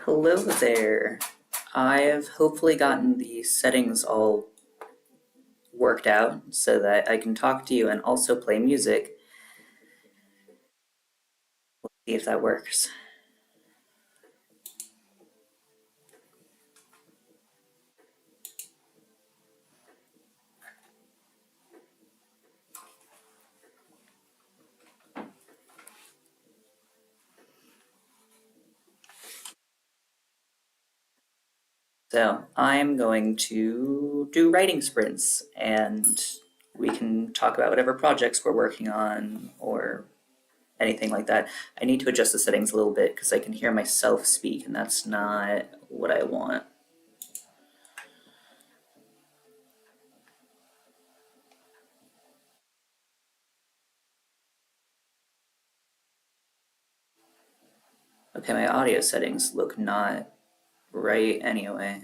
Hello there. I've hopefully gotten the settings all worked out so that I can talk to you and also play music. See if that works. So I'm going to do writing sprints and we can talk about whatever projects we're working on or anything like that. I need to adjust the settings a little bit because I can hear myself speak and that's not what I want. Okay, my audio settings look not right anyway.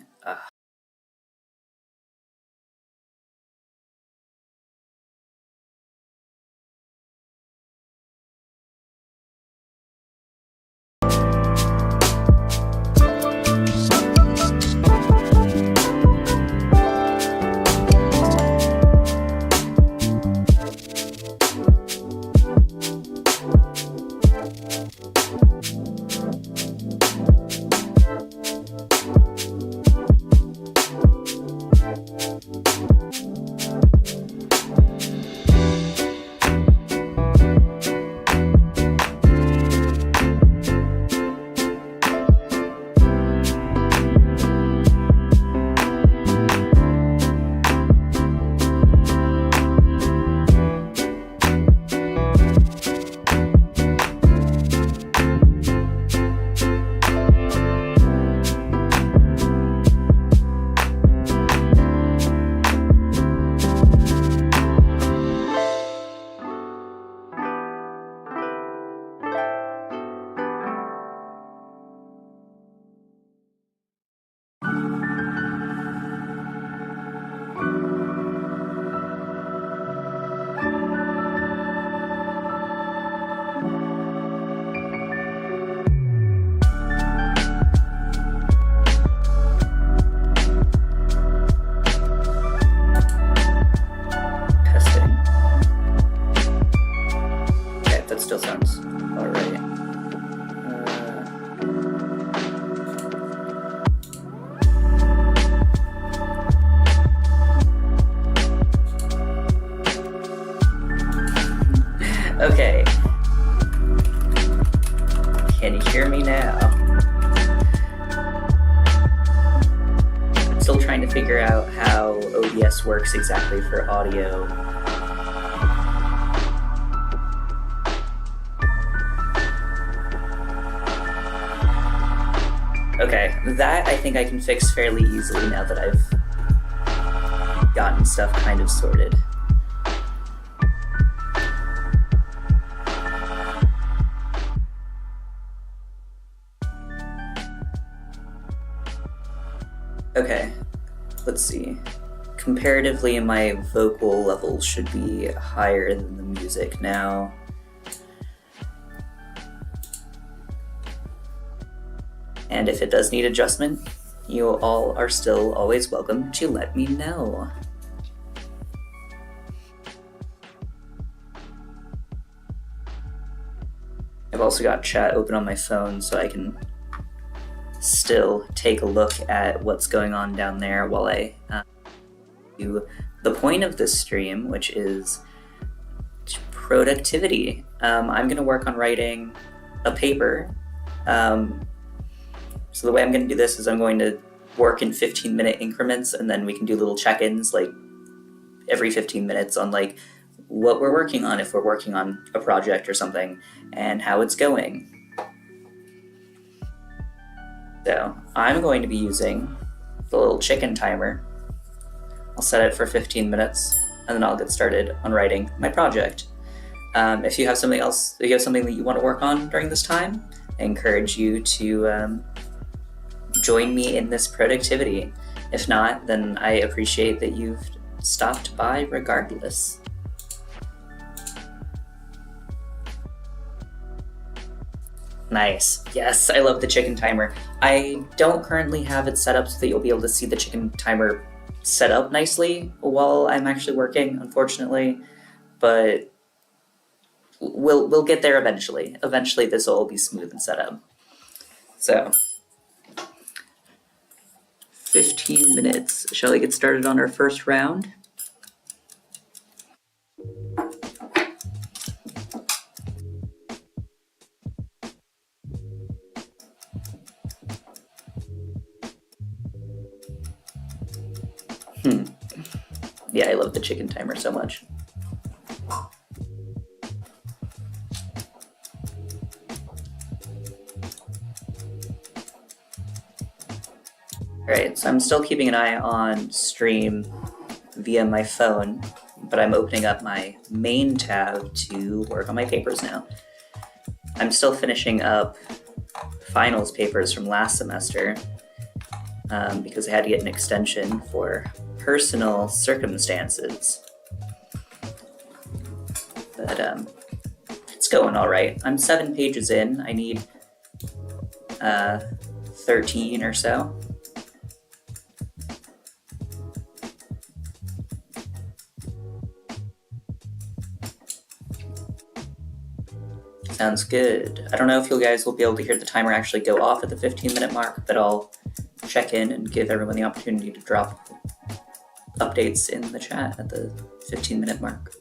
Testing. Okay, that still sounds alright. Okay. Can you hear me now? I'm still trying to figure out how OBS works exactly for audio. Okay, that I think I can fix fairly easily now that I've gotten stuff kind of sorted. Okay, let's see. Comparatively, my vocal level should be higher than the music now. And if it does need adjustment, you all are still always welcome to let me know. I've also got chat open on my phone so I can still take a look at what's going on down there while I do the point of this stream, which is productivity. I'm going to work on writing a paper. So the way I'm going to do this is I'm going to work in 15-minute increments, and then we can do little check-ins like every 15 minutes on like what we're working on, if we're working on a project or something, and how it's going. So I'm going to be using the little chicken timer. I'll set it for 15 minutes, and then I'll get started on writing my project. If you have something else, if you have something that you want to work on during this time, I encourage you to join me in this productivity. If not, then I appreciate that you've stopped by regardless. And Nice. Yes, I love the chicken timer. I don't currently have it set up so that you'll be able to see the chicken timer set up nicely while I'm actually working, unfortunately. But we'll get there eventually. Eventually, this will all be smooth and set up. So, 15 minutes. Shall we get started on our first round? Yeah, I love the chicken timer so much. Alright, so I'm still keeping an eye on stream via my phone, but I'm opening up my main tab to work on my papers now. I'm still finishing up finals papers from last semester because I had to get an extension for personal circumstances. But it's going all right. I'm 7 pages in. I need 13 or so. Sounds good. I don't know if you guys will be able to hear the timer actually go off at the 15-minute mark, but I'll check in and give everyone the opportunity to drop updates in the chat at the 15-minute mark.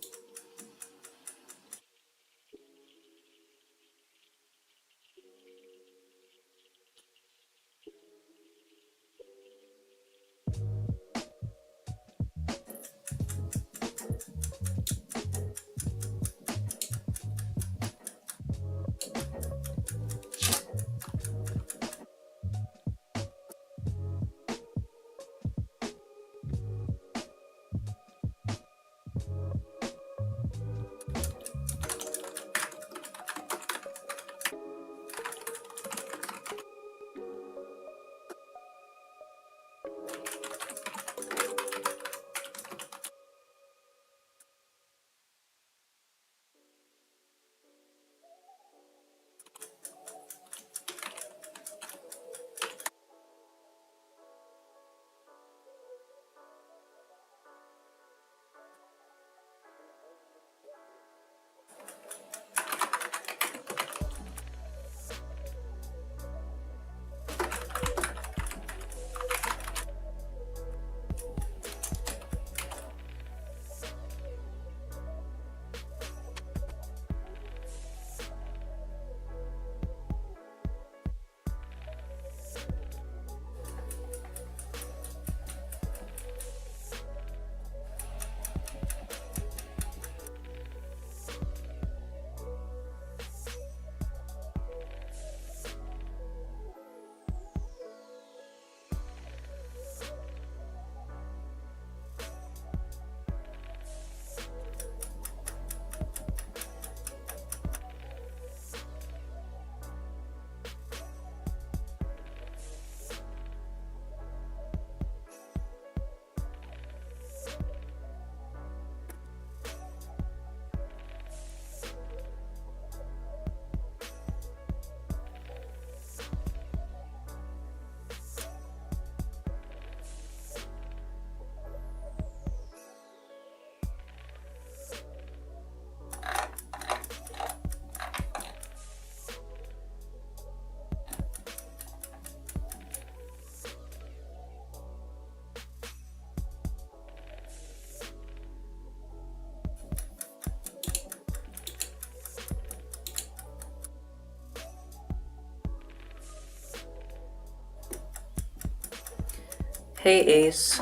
Hey Ace,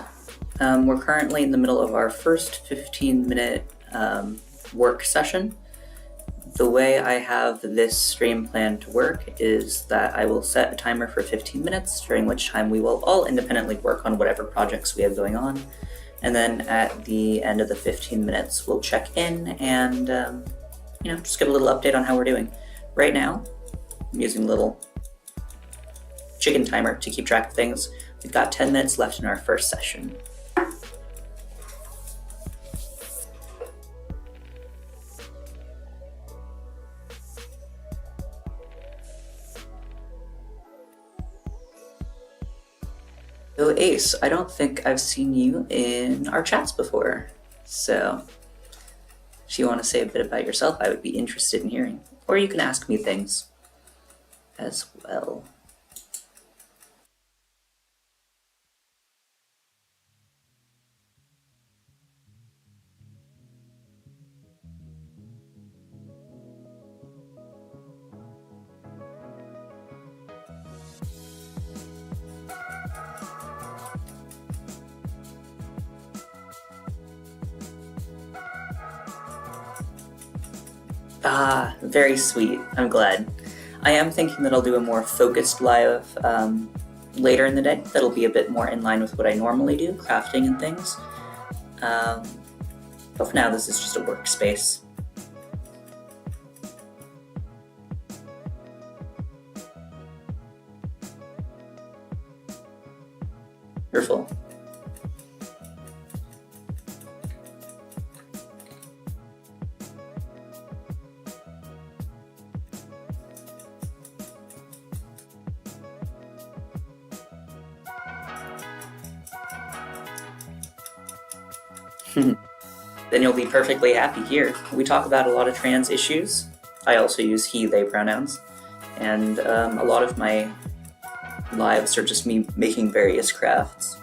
we're currently in the middle of our first 15-minute work session. The way I have this stream planned to work is that I will set a timer for 15 minutes, during which time we will all independently work on whatever projects we have going on. And then at the end of the 15 minutes, we'll check in and just give a little update on how we're doing. Right now, I'm using a little chicken timer to keep track of things. We've got 10 minutes left in our first session. So Ace, I don't think I've seen you in our chats before. So if you want to say a bit about yourself, I would be interested in hearing. Or you can ask me things as well. Ah, very sweet. I'm glad. I am thinking that I'll do a more focused live later in the day. That'll be a bit more in line with what I normally do, crafting and things. But for now, this is just a workspace. Wonderful. Then you'll be perfectly happy here. We talk about a lot of trans issues. I also use he, they pronouns. And a lot of my lives are just me making various crafts.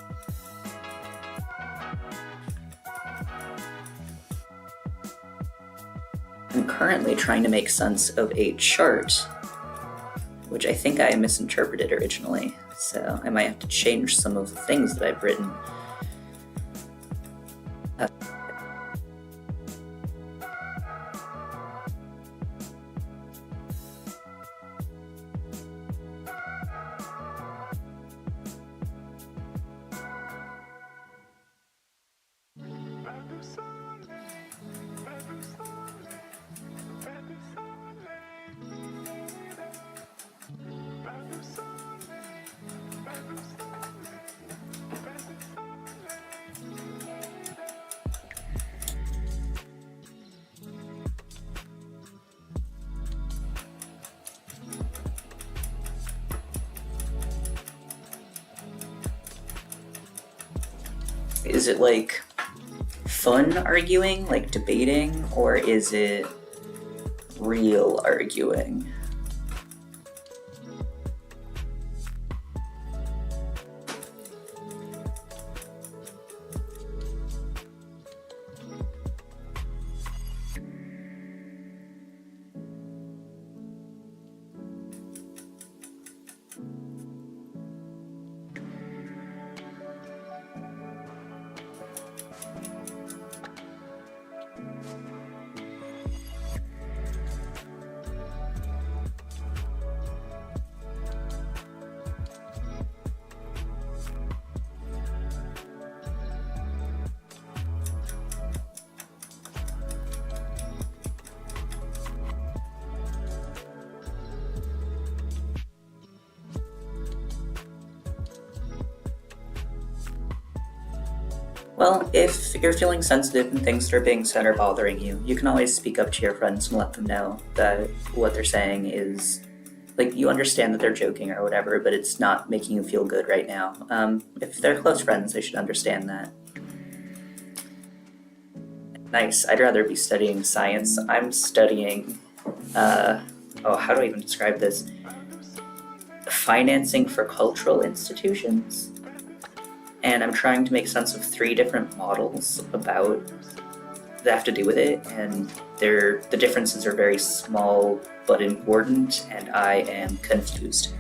I'm currently trying to make sense of a chart, which I think I misinterpreted originally, so I might have to change some of the things that I've written. Is it like fun arguing, like debating, or is it real arguing? Well, if you're feeling sensitive and things that are being said are bothering you, you can always speak up to your friends and let them know that what they're saying is, like, you understand that they're joking or whatever, but it's not making you feel good right now. If they're close friends, they should understand that. Nice. I'd rather be studying science. I'm studying, how do I even describe this? Financing for cultural institutions. And I'm trying to make sense of 3 different models about that have to do with it, and the differences are very small but important, and I am confused.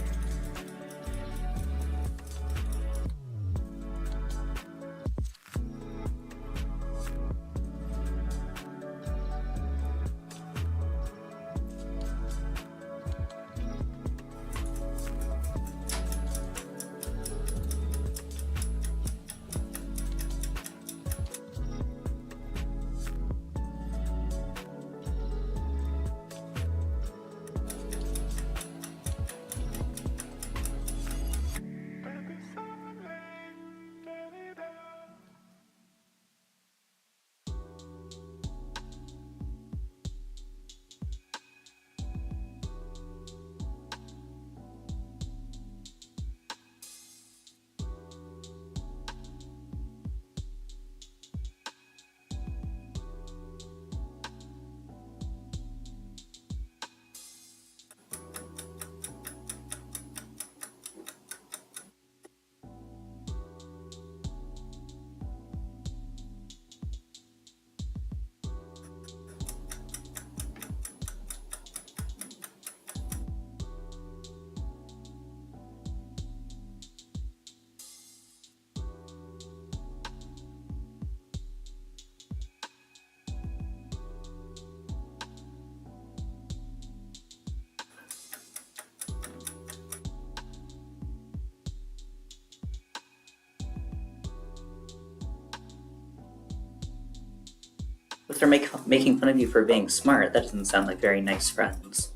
they're making fun of you for being smart, that doesn't sound like very nice friends.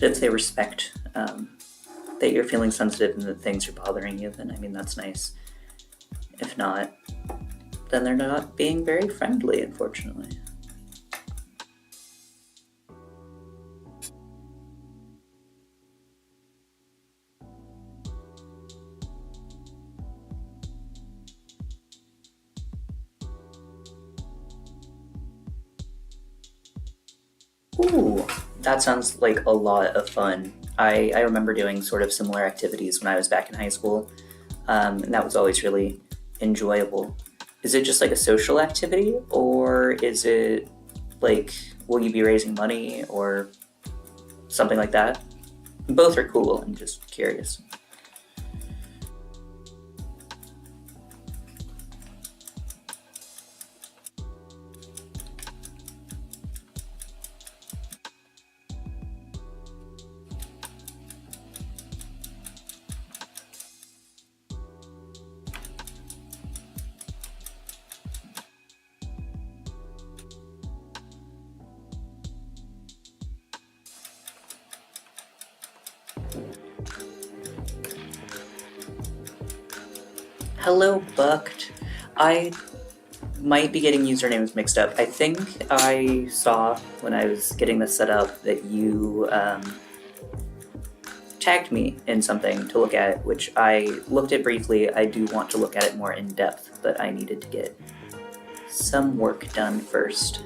If they respect that you're feeling sensitive and that things are bothering you, then I mean, that's nice. If not, then they're not being very friendly, unfortunately. Ooh, that sounds like a lot of fun. I remember doing sort of similar activities when I was back in high school, and that was always really enjoyable. Is it just like a social activity, or is it like, will you be raising money or something like that? Both are cool. I'm just curious. Hello, Bucked. I might be getting usernames mixed up. I think I saw when I was getting this set up that you tagged me in something to look at, which I looked at briefly. I do want to look at it more in depth, but I needed to get some work done first.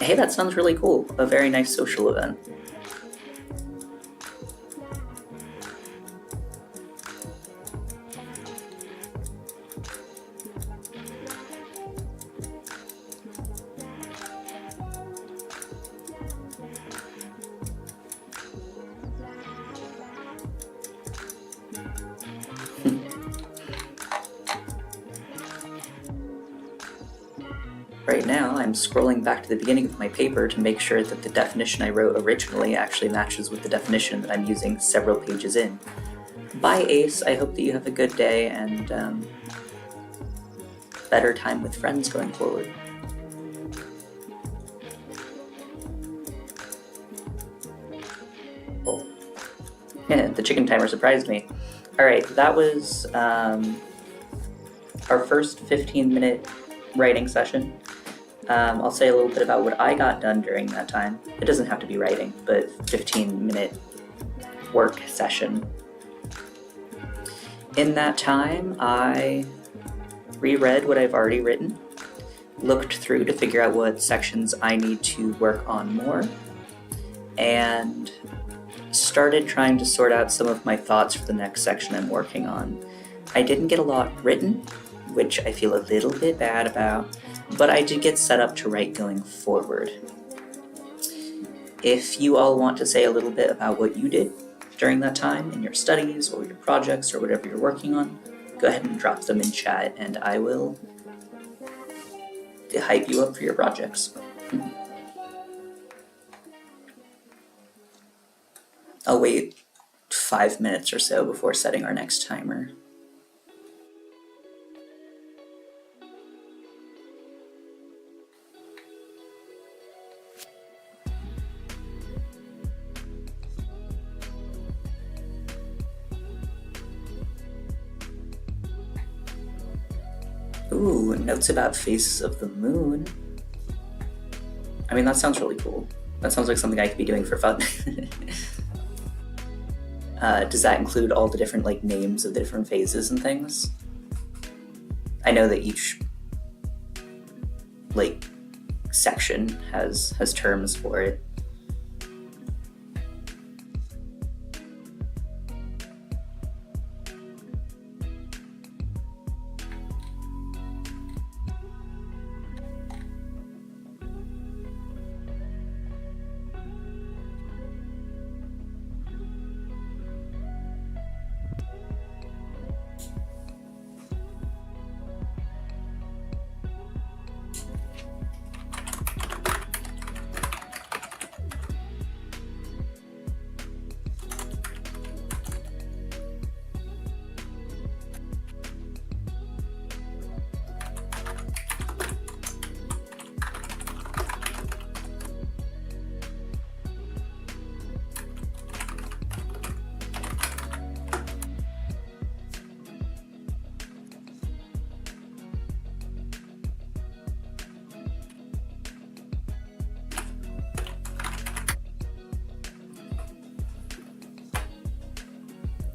Hey, that sounds really cool. A very nice social event. Right now, I'm scrolling back to the beginning of my paper to make sure that the definition I wrote originally actually matches with the definition that I'm using several pages in. Bye, Ace. I hope that you have a good day and better time with friends going forward. Oh. Yeah, the chicken timer surprised me. Alright, that was our first 15-minute writing session. I'll say a little bit about what I got done during that time. It doesn't have to be writing, but 15-minute work session. In that time, I reread what I've already written, looked through to figure out what sections I need to work on more, and started trying to sort out some of my thoughts for the next section I'm working on. I didn't get a lot written, which I feel a little bit bad about, but I did get set up to write going forward. If you all want to say a little bit about what you did during that time in your studies or your projects or whatever you're working on, go ahead and drop them in chat and I will hype you up for your projects. I'll wait 5 minutes or so before setting our next timer. Ooh, notes about phases of the moon. I mean, that sounds really cool. That sounds like something I could be doing for fun. Does that include all the different names of the different phases and things? I know that each section has terms for it.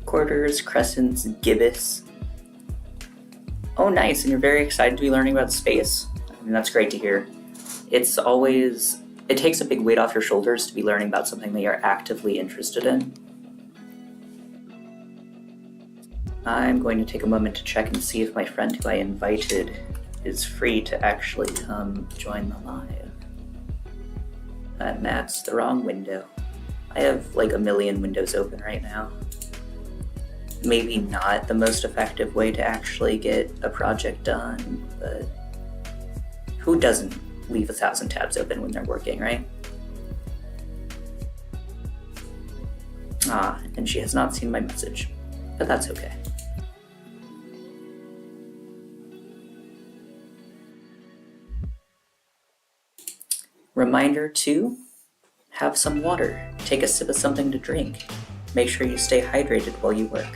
quarters, crescents, gibbous. Oh, nice, and you're very excited to be learning about space. I mean, that's great to hear. It takes a big weight off your shoulders to be learning about something that you're actively interested in. I'm going to take a moment to check and see if my friend who I invited is free to actually come join the live. That's the wrong window. I have like a million windows open right now. Maybe not the most effective way to actually get a project done, but who doesn't leave 1,000 tabs open when they're working, right? And she has not seen my message, but that's okay. Reminder to have some water. Take a sip of something to drink. Make sure you stay hydrated while you work.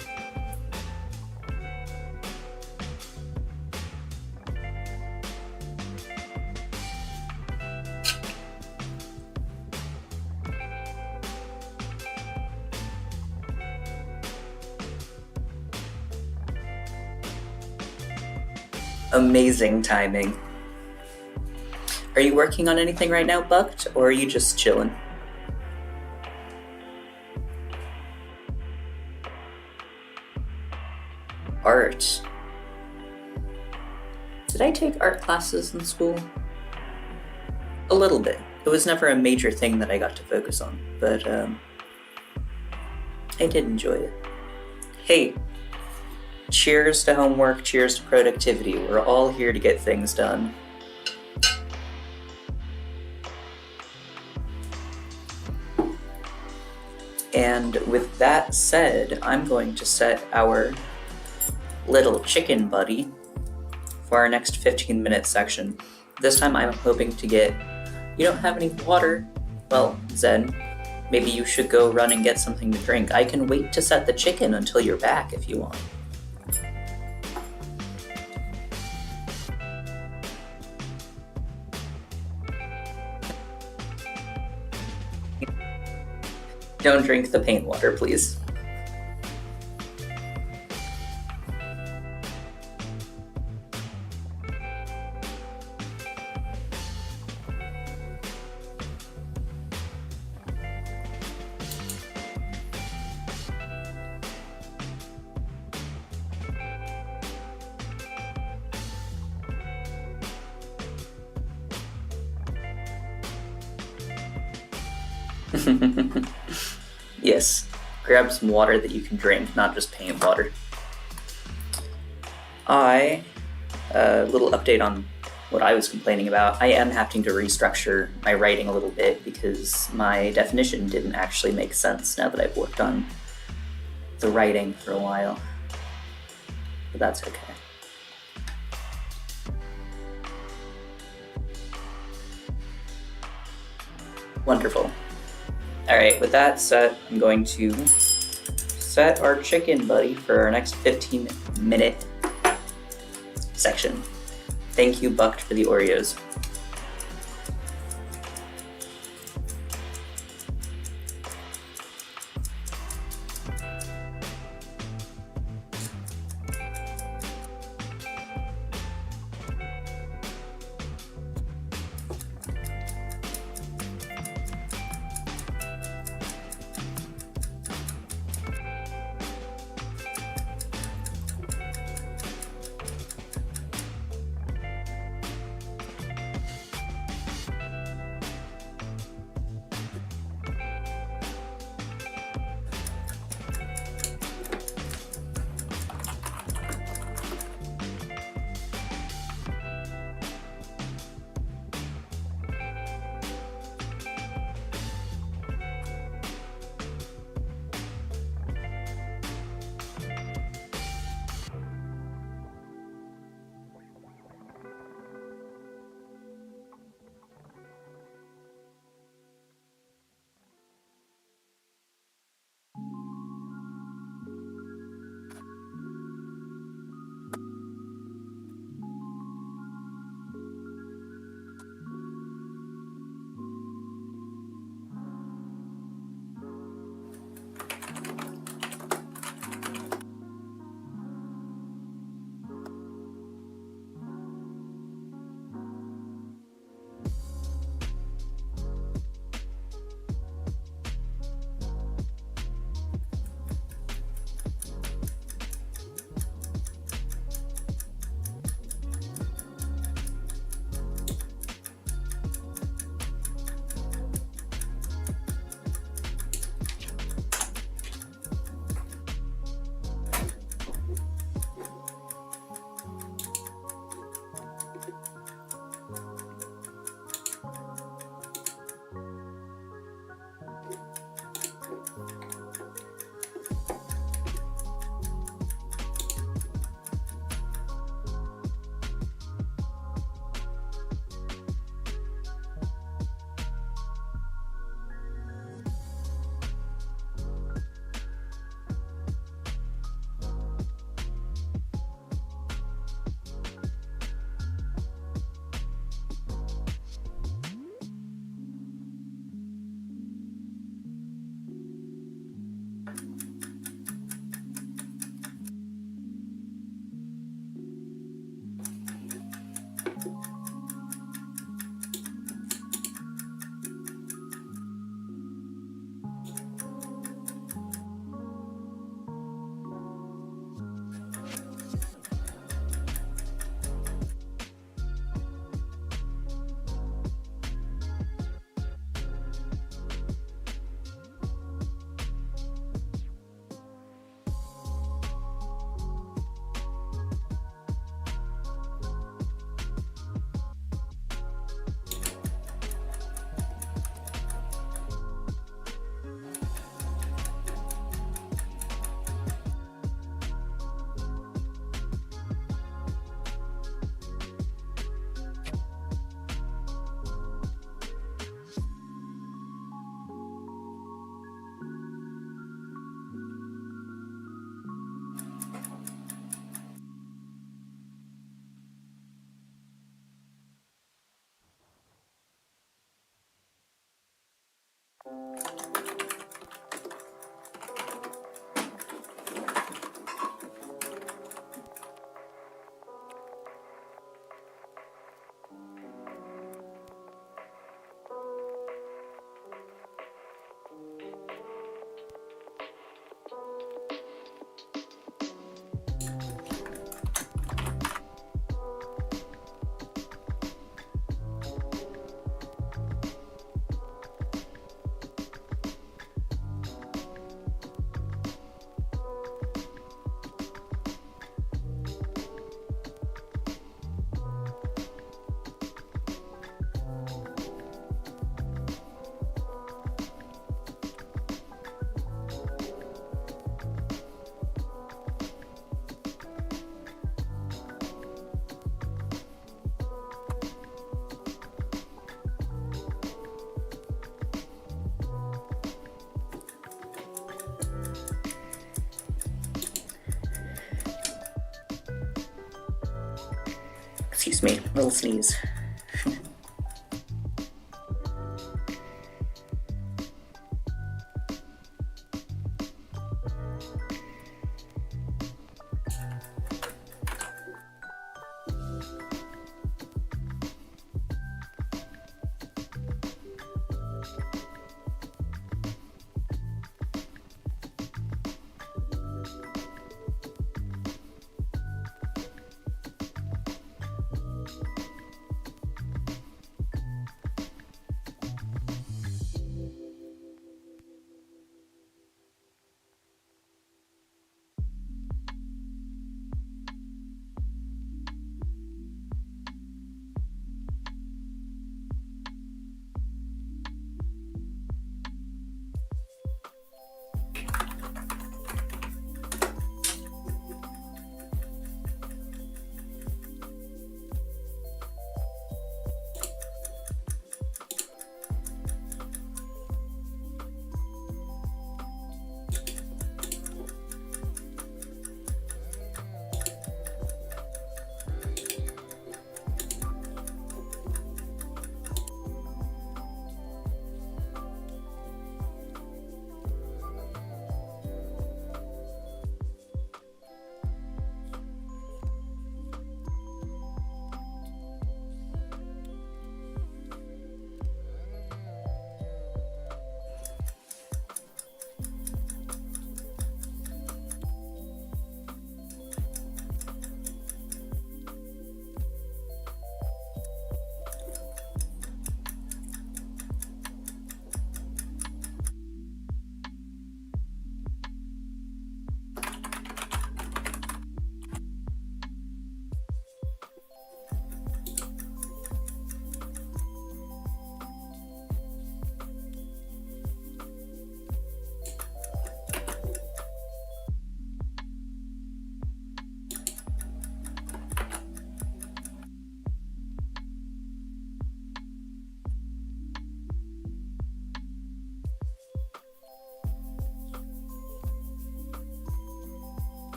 Amazing timing. Are you working on anything right now, Bucked, or are you just chilling? Art. Did I take art classes in school? A little bit. It was never a major thing that I got to focus on, but I did enjoy it. Hey, cheers to homework, cheers to productivity. We're all here to get things done. And with that said, I'm going to set our little chicken buddy for our next 15-minute section. This time I'm hoping to get, you don't have any water? Well, Zen, maybe you should go run and get something to drink. I can wait to set the chicken until you're back if you want. Don't drink the paint water, please. Yes, grab some water that you can drink, not just paint water. A little update on what I was complaining about. I am having to restructure my writing a little bit because my definition didn't actually make sense now that I've worked on the writing for a while. But that's okay. Wonderful. Alright, with that set, I'm going to set our chicken buddy for our next 15-minute section. Thank you, Bucked, for the Oreos. Excuse me, little sneeze.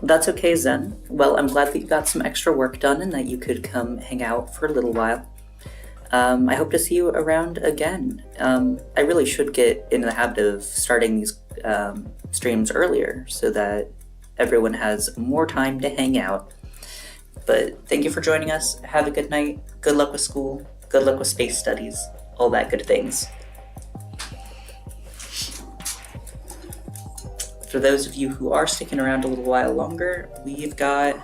That's okay, Zen. Well, I'm glad that you got some extra work done and that you could come hang out for a little while. I hope to see you around again. I really should get in the habit of starting these streams earlier so that everyone has more time to hang out. But thank you for joining us. Have a good night. Good luck with school. Good luck with space studies. All that good things. For those of you who are sticking around a little while longer, we've got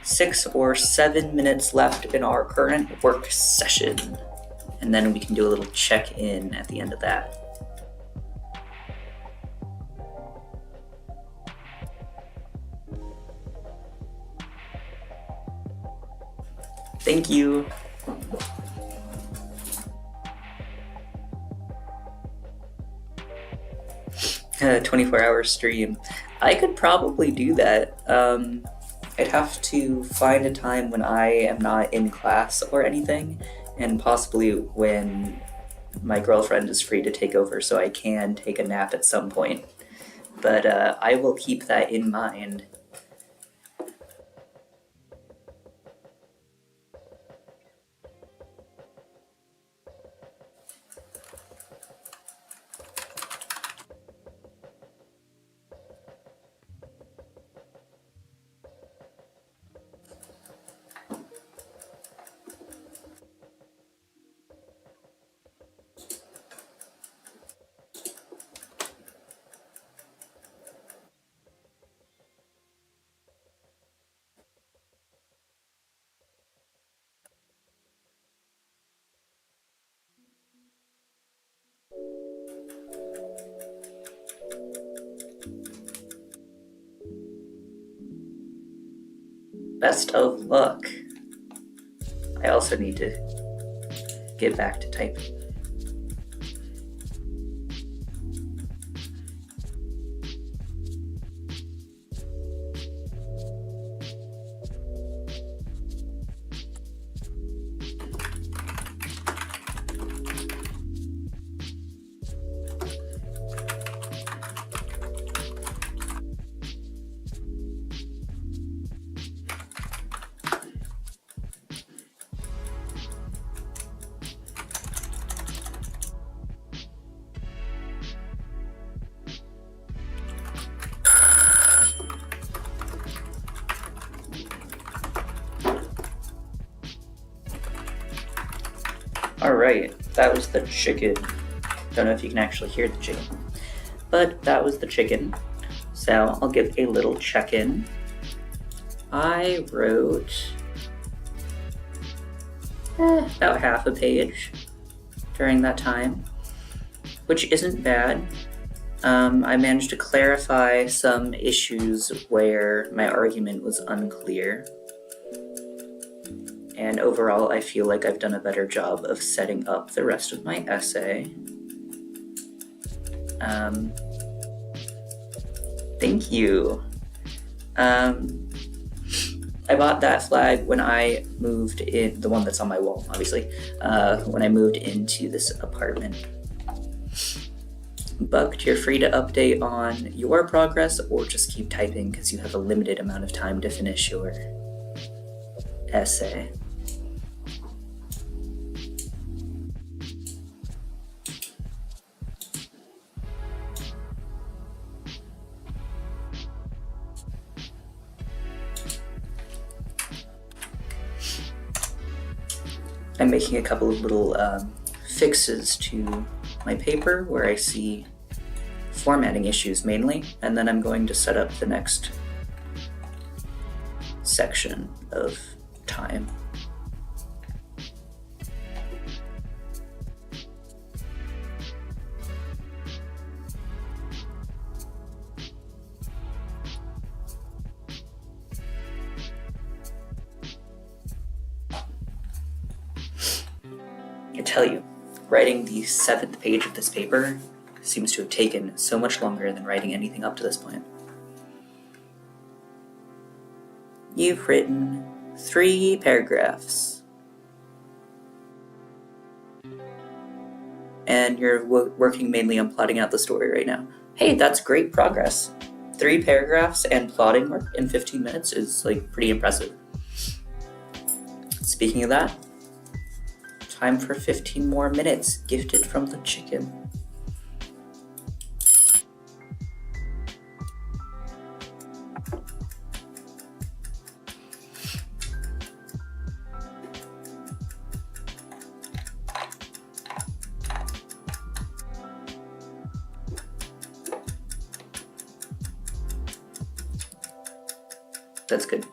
6 or 7 minutes left in our current work session. And then we can do a little check-in at the end of that. Thank you. A 24-hour stream. I could probably do that. I'd have to find a time when I am not in class or anything, and possibly when my girlfriend is free to take over so I can take a nap at some point. But I will keep that in mind. Best of luck. I also need to get back to typing. Alright, that was the chicken. Don't know if you can actually hear the chicken, but that was the chicken. So I'll give a little check-in. I wrote about half a page during that time, which isn't bad. I managed to clarify some issues where my argument was unclear. And overall, I feel like I've done a better job of setting up the rest of my essay. Thank you. I bought that flag when I moved in, the one that's on my wall, obviously, when I moved into this apartment. Bucked, you're free to update on your progress or just keep typing because you have a limited amount of time to finish your essay. I'm making a couple of little fixes to my paper where I see formatting issues mainly, and then I'm going to set up the next section of time. I tell you, writing the 7th page of this paper seems to have taken so much longer than writing anything up to this point. You've written 3 paragraphs. And you're working mainly on plotting out the story right now. Hey, that's great progress. 3 paragraphs and plotting work in 15 minutes is like pretty impressive. Speaking of that, time for 15 more minutes gifted from the chicken. That's good.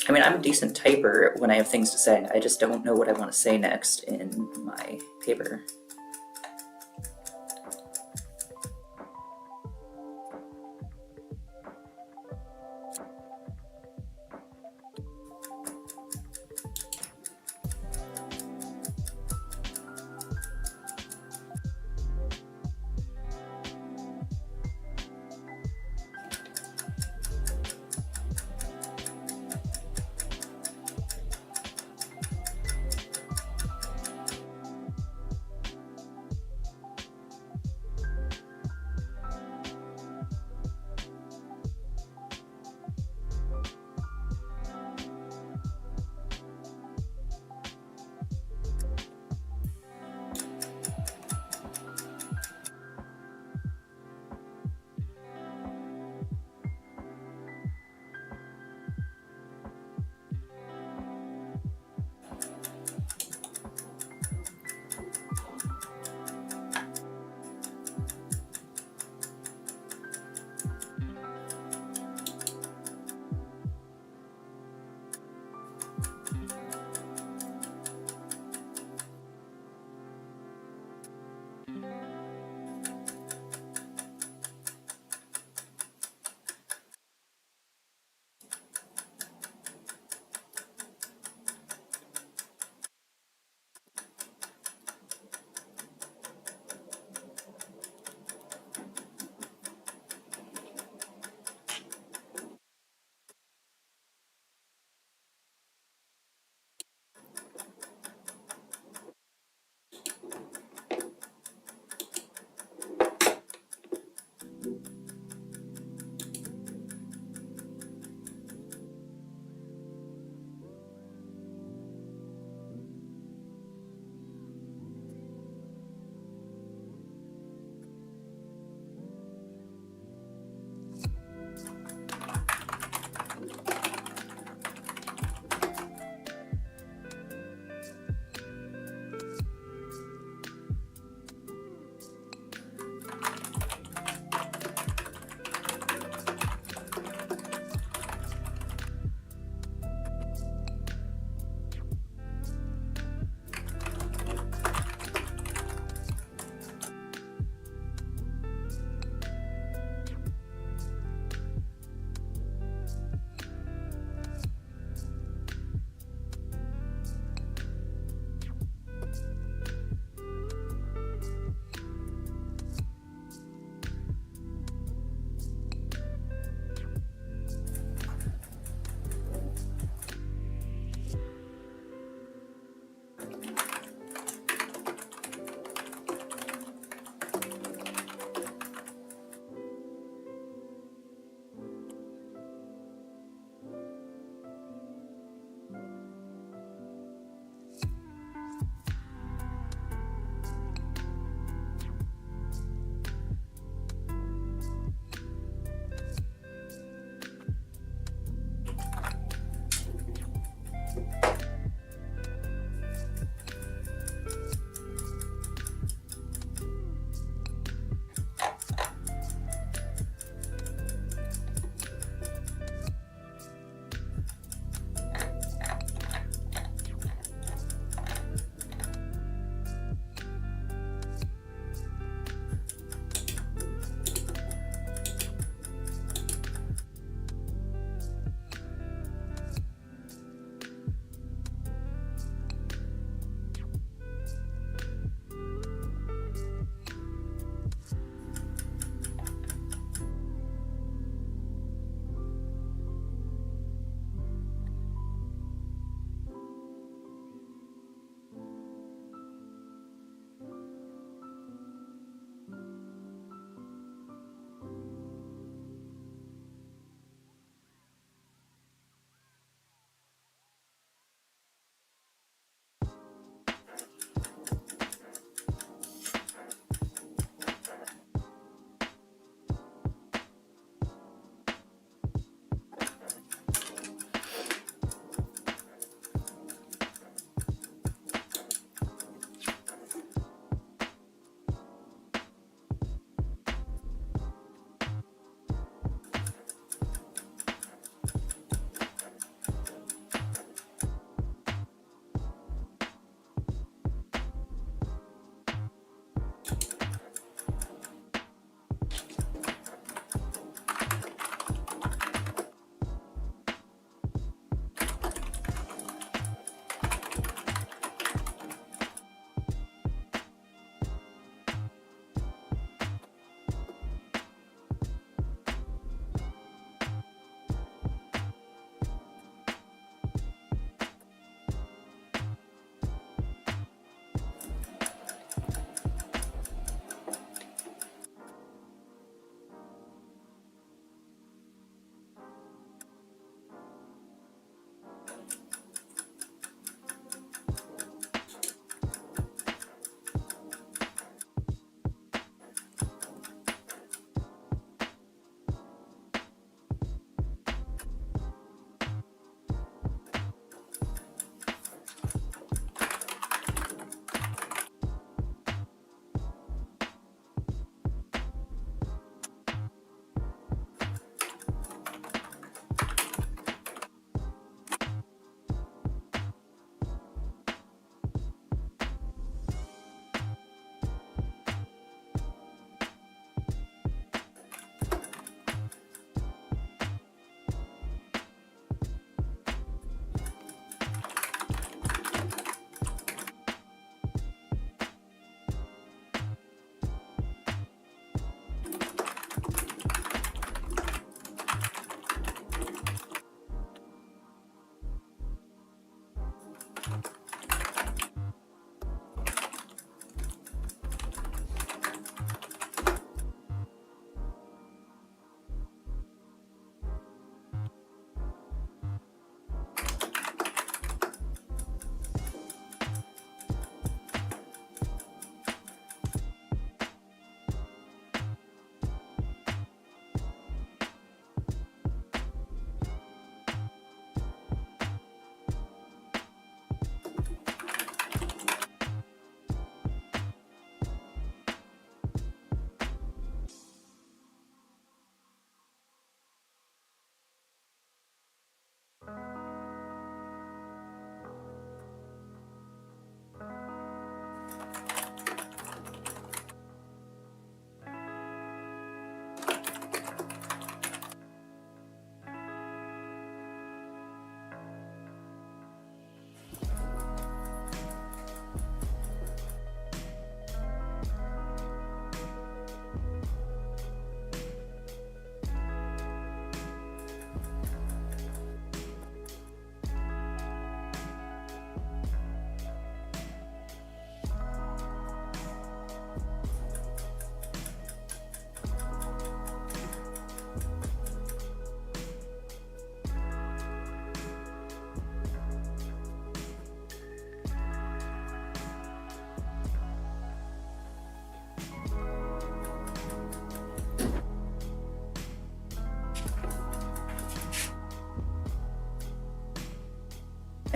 I mean, I'm a decent typer when I have things to say. I just don't know what I want to say next in my paper.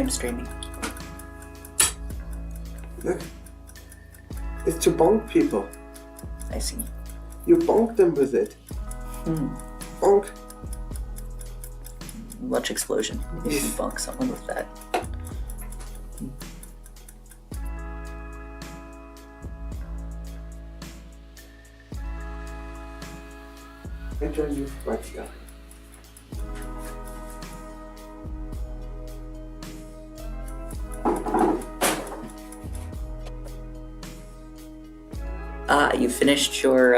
I'm streaming. Look. It's to bonk people. I see. You bonk them with it. Bonk. Much explosion if you bonk someone with that. Enjoy your right here. You finished your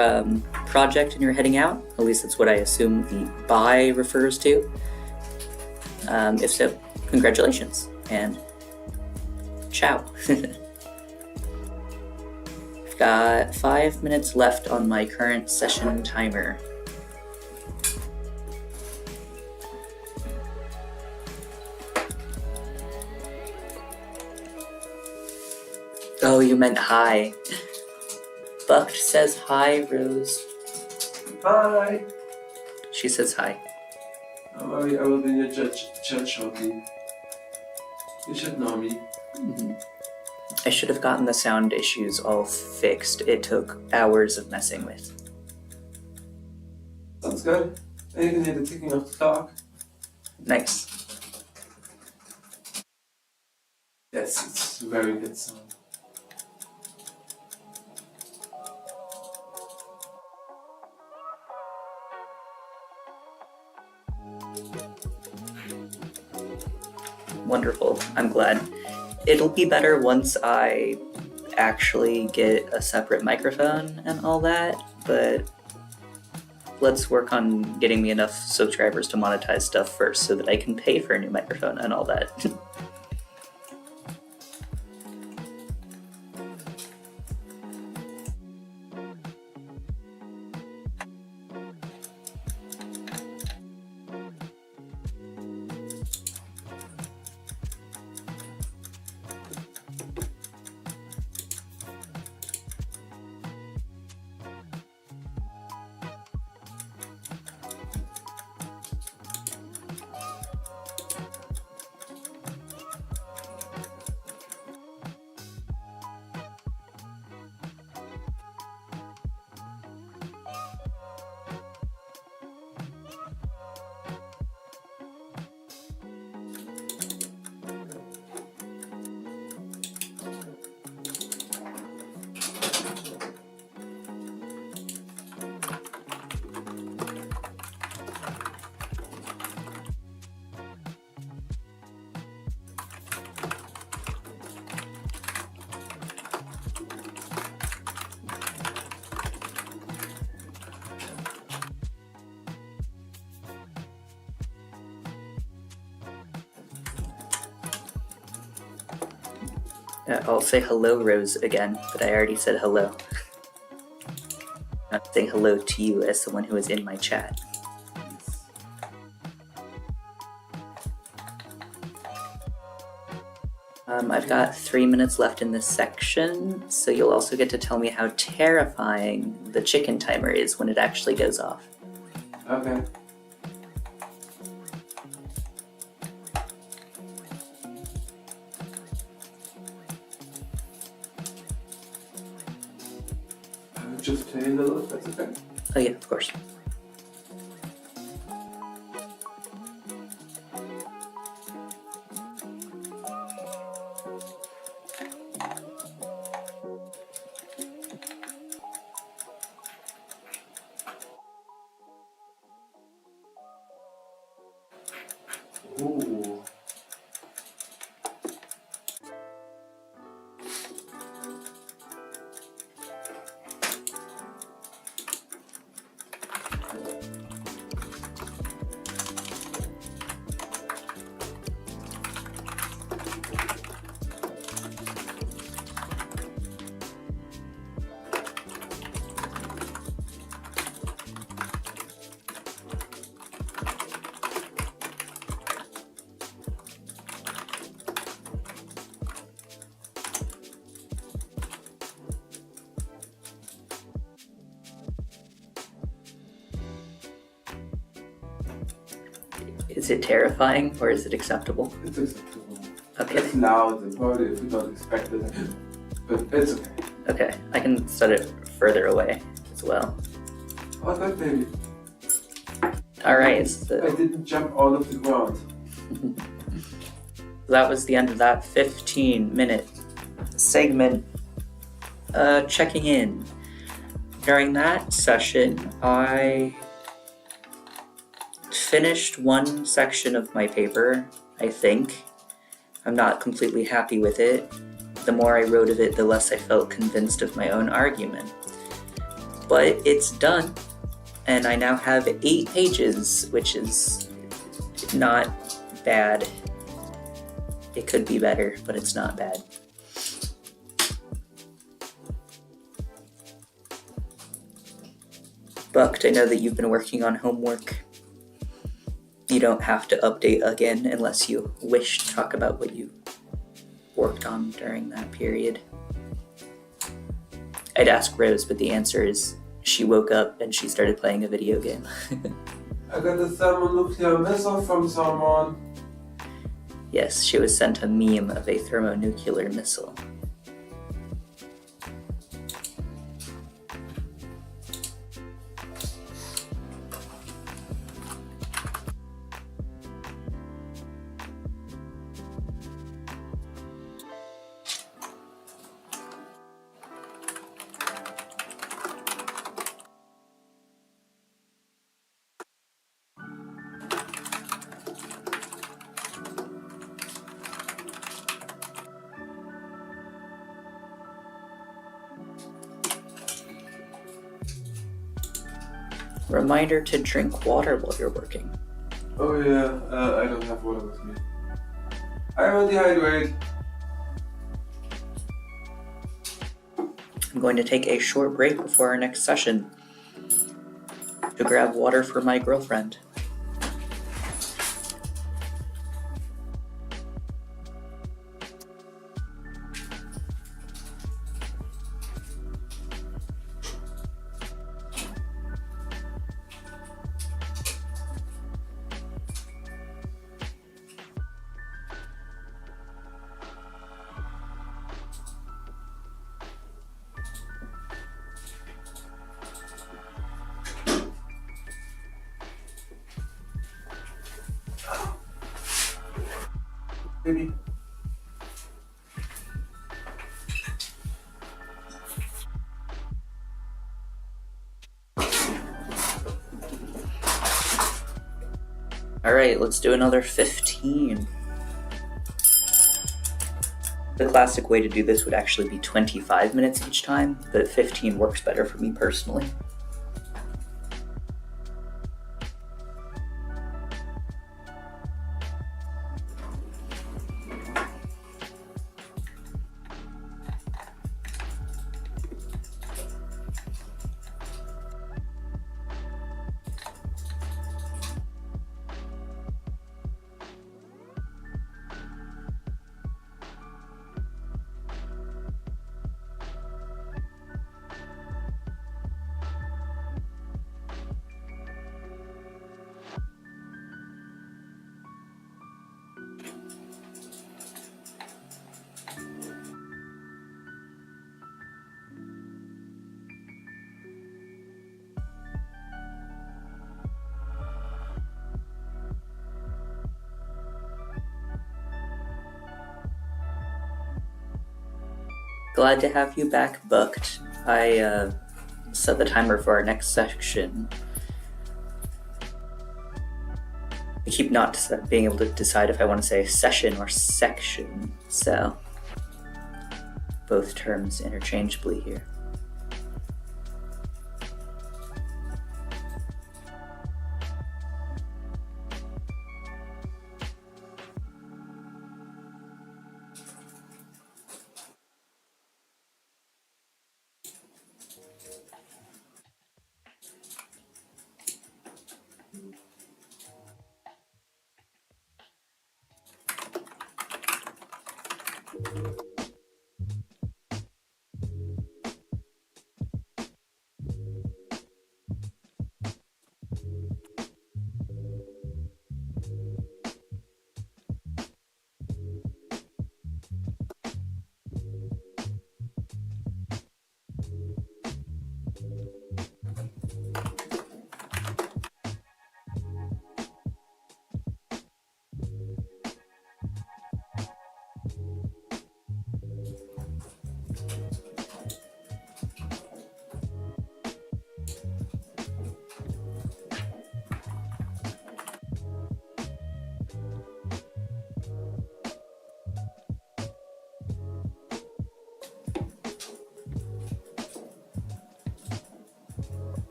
project and you're heading out? At least that's what I assume the bye refers to. If so, congratulations and ciao. I've got 5 minutes left on my current session timer. Oh, you meant hi. Bucked says hi, Rose. Hi. She says hi. I will be in your chat shortly. You should know me. I should have gotten the sound issues all fixed. It took hours of messing with. Sounds good. And you can hear the ticking of the clock. Nice. Yes, it's a very good sound. Wonderful. I'm glad. It'll be better once I actually get a separate microphone and all that, but let's work on getting me enough subscribers to monetize stuff first so that I can pay for a new microphone and all that. I'll say hello, Rose, again, but I already said hello. I'm saying hello to you as someone who is in my chat. I've got 3 minutes left in this section, so you'll also get to tell me how terrifying the chicken timer is when it actually goes off. Okay. I'll just play a little if that's okay. Oh yeah, of course. Ooh. Is it terrifying or is it acceptable? It's acceptable. It's loud and probably if you don't expect it, but it's okay. Okay, I can set it further away as well. Oh, that baby. Alright, I didn't jump out of the ground. that was the end of that 15-minute segment. Checking in. During that session, I finished one section of my paper, I think. I'm not completely happy with it. The more I wrote of it, the less I felt convinced of my own argument. But it's done, and I now have 8 pages, which is not bad. It could be better, but it's not bad. Bucked, I know that you've been working on homework. You don't have to update again unless you wish to talk about what you worked on during that period. I'd ask Rose, but the answer is she woke up and she started playing a video game. I got a thermonuclear missile from someone. Yes, she was sent a meme of a thermonuclear missile. Reminder to drink water while you're working. Oh yeah, I don't have water with me. I will dehydrate. I'm going to take a short break before our next session to grab water for my girlfriend. Baby. Alright, let's do another 15. The classic way to do this would actually be 25 minutes each time, but 15 works better for me personally. Glad to have you back, Booked. I set the timer for our next section. I keep not being able to decide if I want to say session or section, so both terms interchangeably here.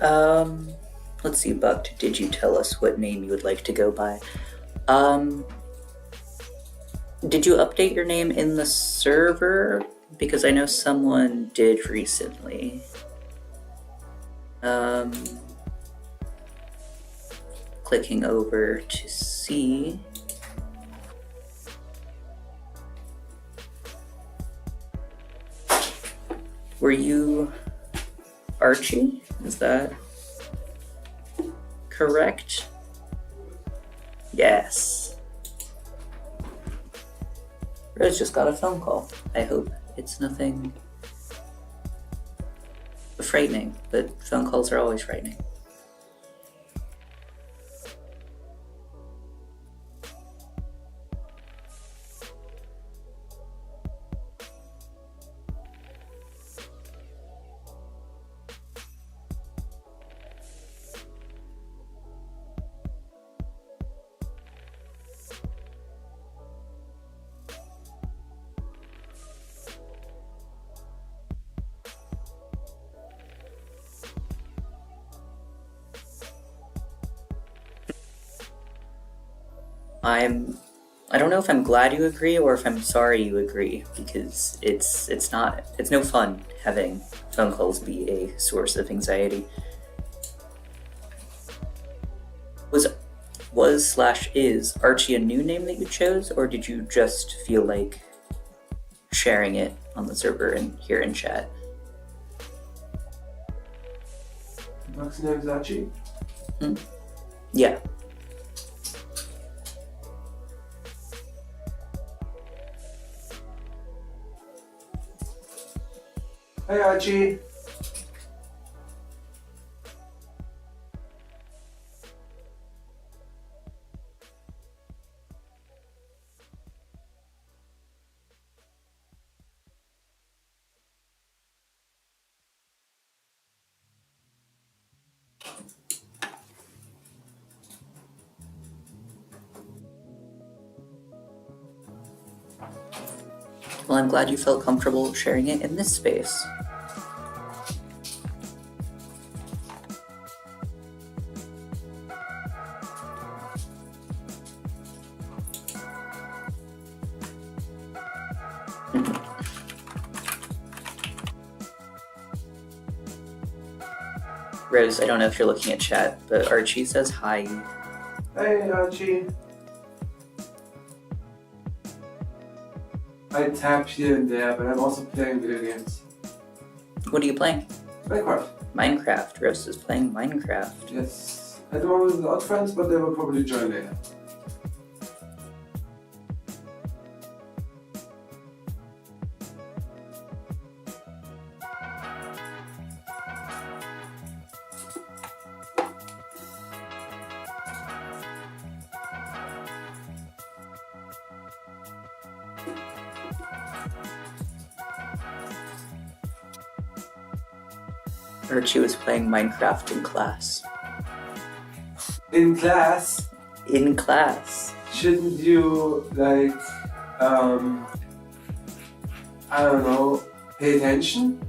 Um, let's see, Buck, did you tell us what name you would like to go by? Um, did you update your name in the server? Because I know someone did recently. Um, clicking over to see. Were you Archie? Is that correct? Yes. Rose just got a phone call. I hope it's nothing frightening, but phone calls are always frightening. I don't know if I'm glad you agree or if I'm sorry you agree, because it's no fun having phone calls be a source of anxiety. Was/is Archie a new name that you chose, or did you just feel like sharing it on the server and here in chat? Buck's name is Archie. Yeah. Hey Archie. Well, I'm glad you felt comfortable sharing it in this space. Rose, I don't know if you're looking at chat, but Archie says hi. Hey, Archie. I tap here and there, but I'm also playing video games. What are you playing? Minecraft. Minecraft. Rose is playing Minecraft. Yes. At the moment without friends, but they will probably join later. Archie was playing Minecraft in class. In class, In class. shouldn't you, like, I don't know, pay attention?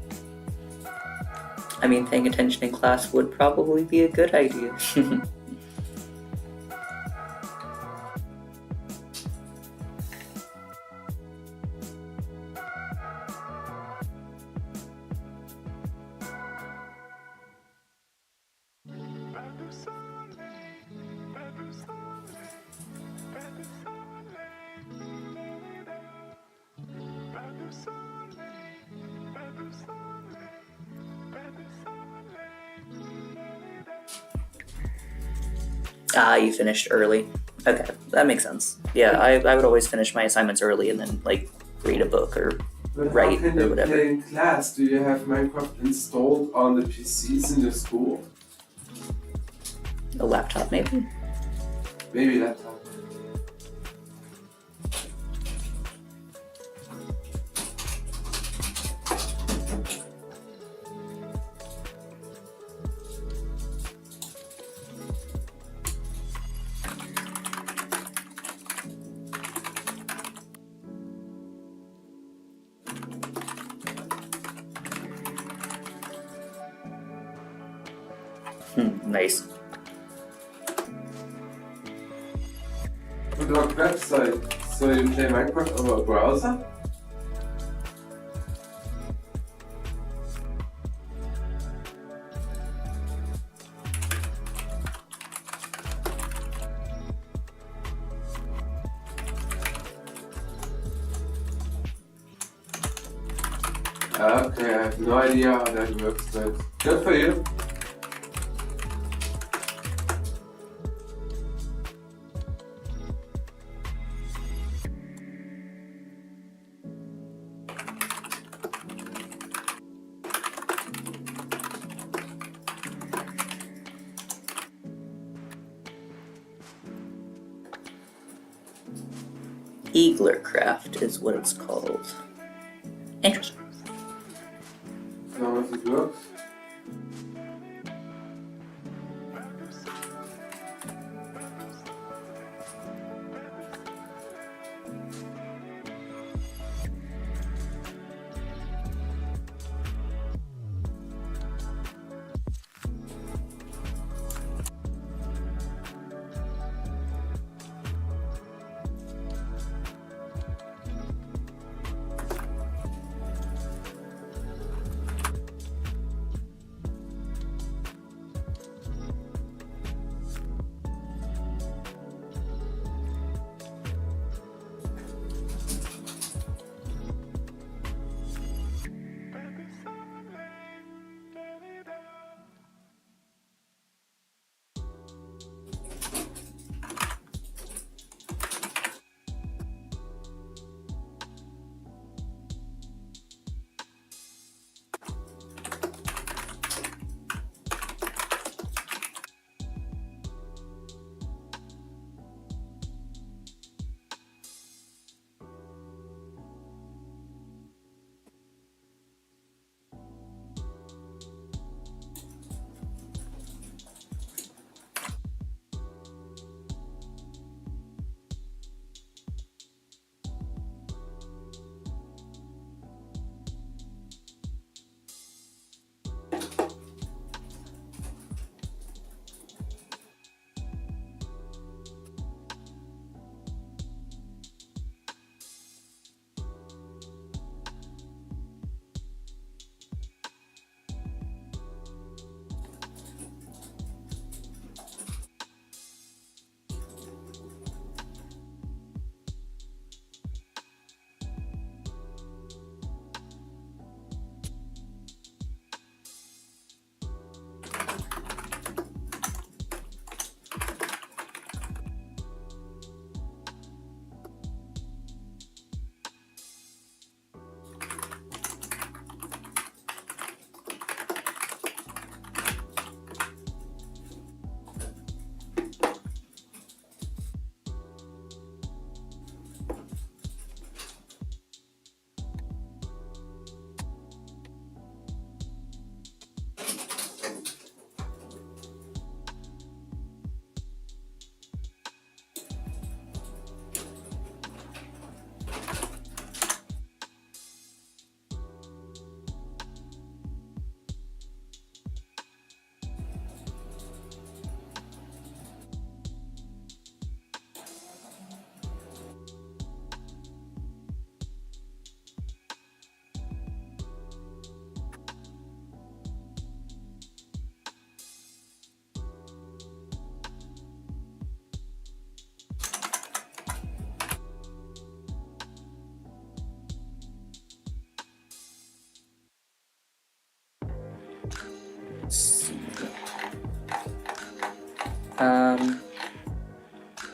I mean, paying attention in class would probably be a good idea. Ah, you finished early. Okay, that makes sense. Yeah, I would always finish my assignments early and then, like, read a book or But Right, how can or you whatever. play in class? Do you have Minecraft installed on the PCs in your school? a laptop, maybe. Maybe laptop. Nice. But what website? So you play Minecraft over a browser? Okay, I have no idea how that works, but good for you. Eaglercraft is what it's called. Interesting. As long as it works.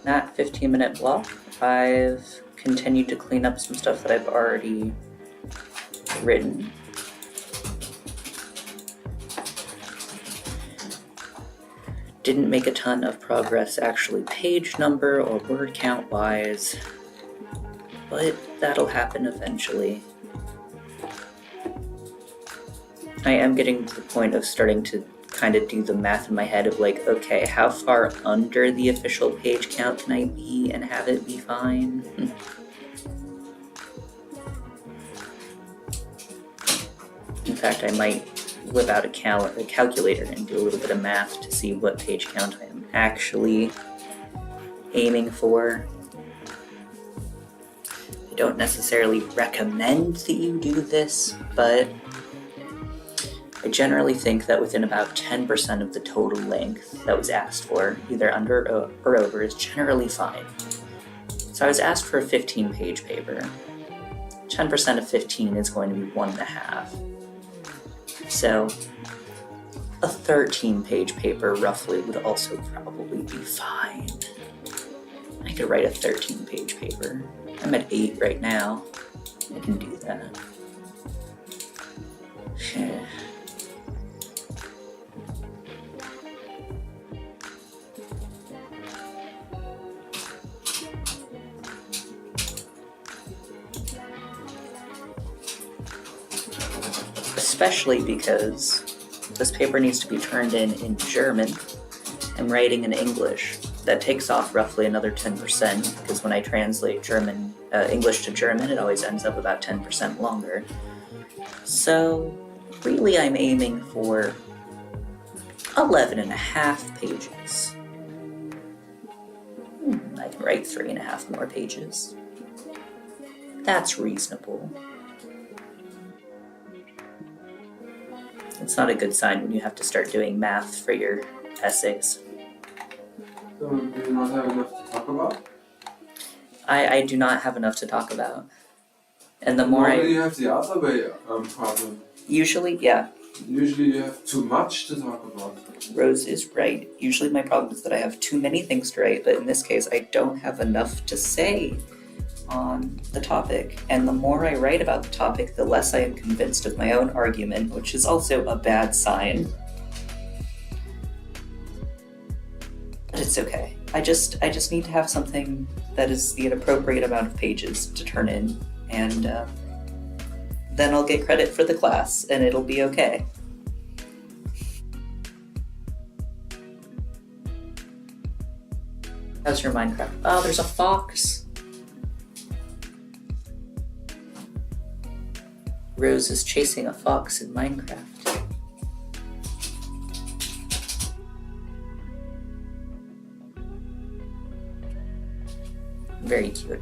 that 15-minute block, I've continued to clean up some stuff that I've already written. Didn't make a ton of progress actually page number or word count wise, but that'll happen eventually. I am getting to the point of starting to kind of do the math in my head of like, okay, how far under the official page count can I be and have it be fine? In fact, I might whip out a calculator and do a little bit of math to see what page count I am actually aiming for. I don't necessarily recommend that you do this, but I generally think that within about 10% of the total length that was asked for, either under or over, is generally fine. So I was asked for a 15-page paper. 10% of 15 is going to be 1.5. So a 13-page paper roughly would also probably be fine. I could write a 13-page paper. I'm at 8 right now. I can do that. Especially because this paper needs to be turned in German. I'm writing in English. That takes off roughly another 10% because when I translate English to German, it always ends up about 10% longer. So really I'm aiming for 11.5 pages. I can write 3.5 more pages. That's reasonable. It's not a good sign when you have to start doing math for your essays. So, do you not have enough to talk about? I do not have enough to talk about. And the more more you have the other way problem. Usually, yeah. Usually you have too much to talk about. Rose is right. Usually my problem is that I have too many things to write, but in this case I don't have enough to say on the topic. And the more I write about the topic, the less I am convinced of my own argument, which is also a bad sign. But it's okay. I just need to have something that is the appropriate amount of pages to turn in, and then I'll get credit for the class, and it'll be okay. How's your Minecraft? Oh, there's a fox. Rose is chasing a fox in Minecraft. Very cute.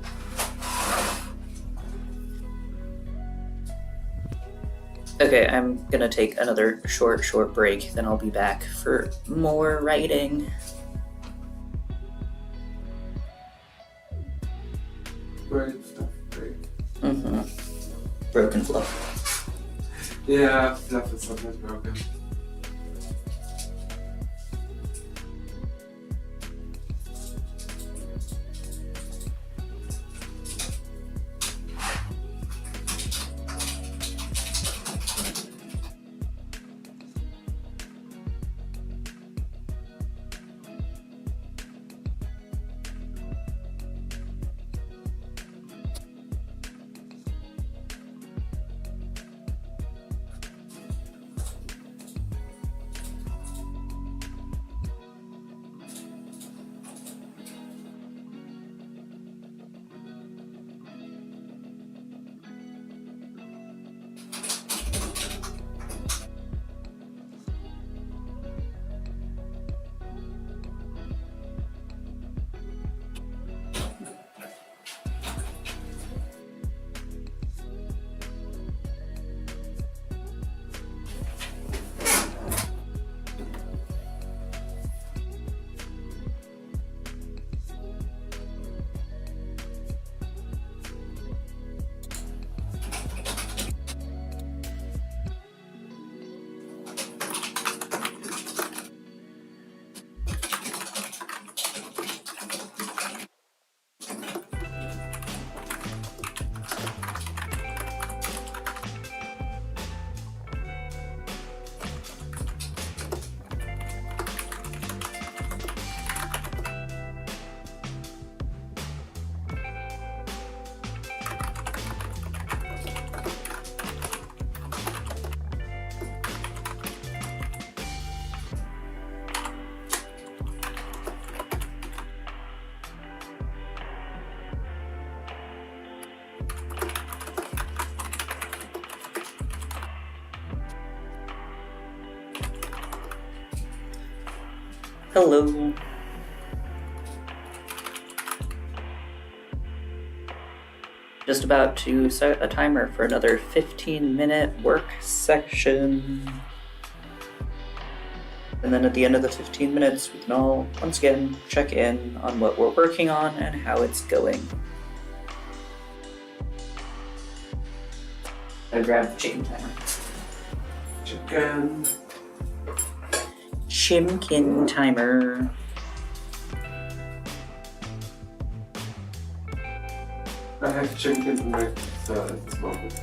Okay, I'm gonna take another short break, then I'll be back for more writing. Great stuff, great. Broken flow. Yeah, stuff is sometimes broken. Hello. Just about to set a timer for another 15-minute work section. And then at the end of the 15 minutes, we can all, once again, check in on what we're working on and how it's going. I grabbed the chicken timer. Chimkin timer. I have chimkins in my salad at this moment.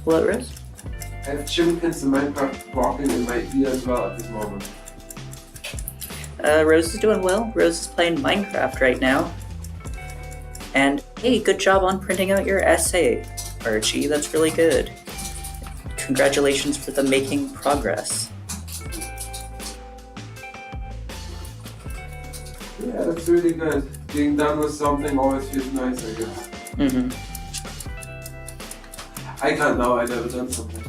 What, Rose? I have chimkins in Minecraft walking in my ear as well at this moment. Rose is doing well. Rose is playing Minecraft right now. And hey, good job on printing out your essay, Archie. That's really good. Congratulations for the making progress. Yeah, that's really good. Being done with something always feels nice, I guess. Mm-hmm. I can't now, I've never done something.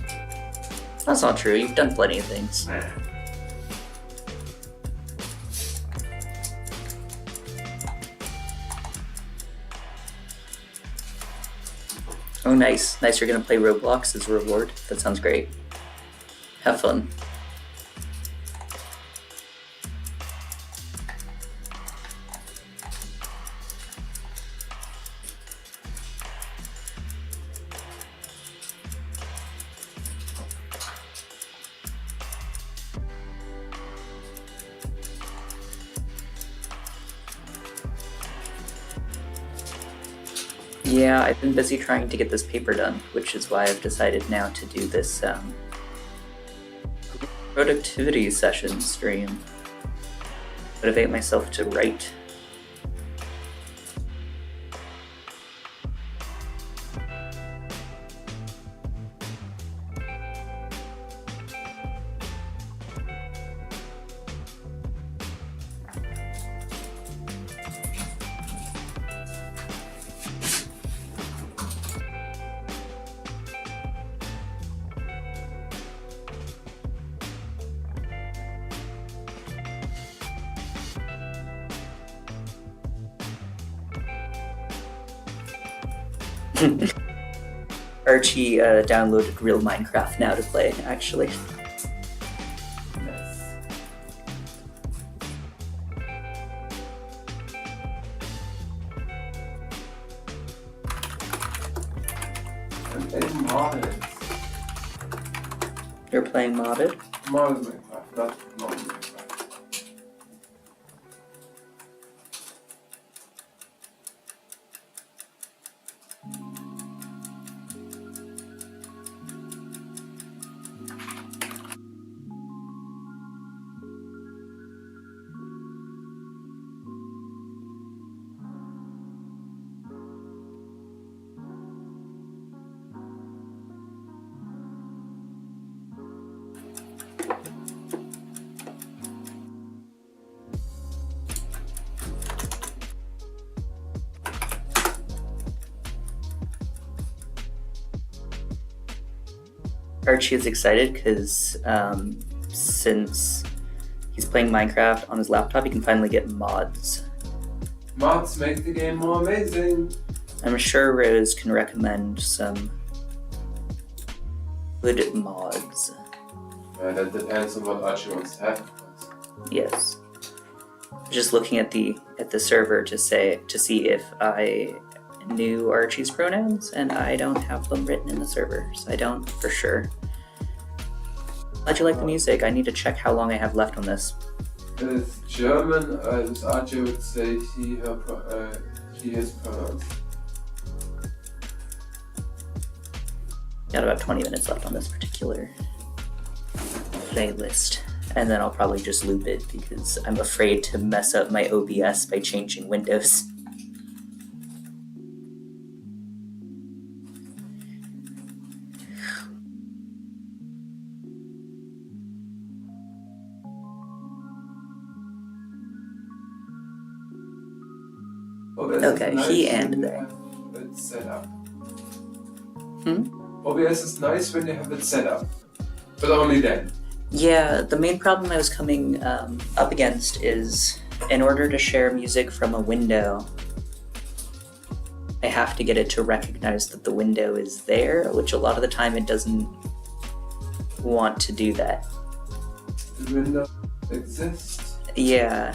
That's not true. You've done plenty of things. Oh, nice. Nice, you're gonna play Roblox as a reward. That sounds great. Have fun. Yeah, I've been busy trying to get this paper done, which is why I've decided now to do this productivity session stream. Motivate myself to write. Archie downloaded real Minecraft now to play, actually. Nice. I'm playing modded. You're playing modded? Modded Minecraft, not modded Minecraft. Archie is excited because since he's playing Minecraft on his laptop, he can finally get mods. Mods make the game more amazing. I'm sure Rose can recommend some good mods. That depends on what Archie wants to have. Yes. Just looking at the server to see if I knew Archie's pronouns, and I don't have them written in the server, so I don't for sure. How'd you like the music? I need to check how long I have left on this. It's German, as Archie would say he, his pronouns. Got about 20 minutes left on this particular playlist. And then I'll probably just loop it because I'm afraid to mess up my OBS by changing windows. Okay, nice he and they. It's set up. Hmm? OBS is nice when you have it set up, but only then. Yeah, the main problem I was coming up against is in order to share music from a window, I have to get it to recognize that the window is there, which a lot of the time it doesn't want to do that. The window exists. Yeah,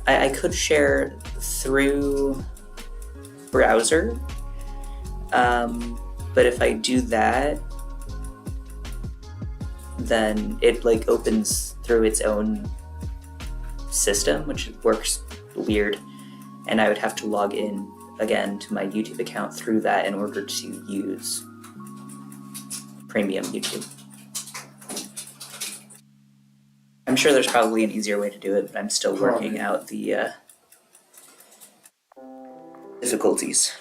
I could share through browser, but if I do that, then it like opens through its own system, which works weird, and I would have to log in again to my YouTube account through that in order to use premium YouTube. I'm sure there's probably an easier way to do it, but I'm still working out the difficulties.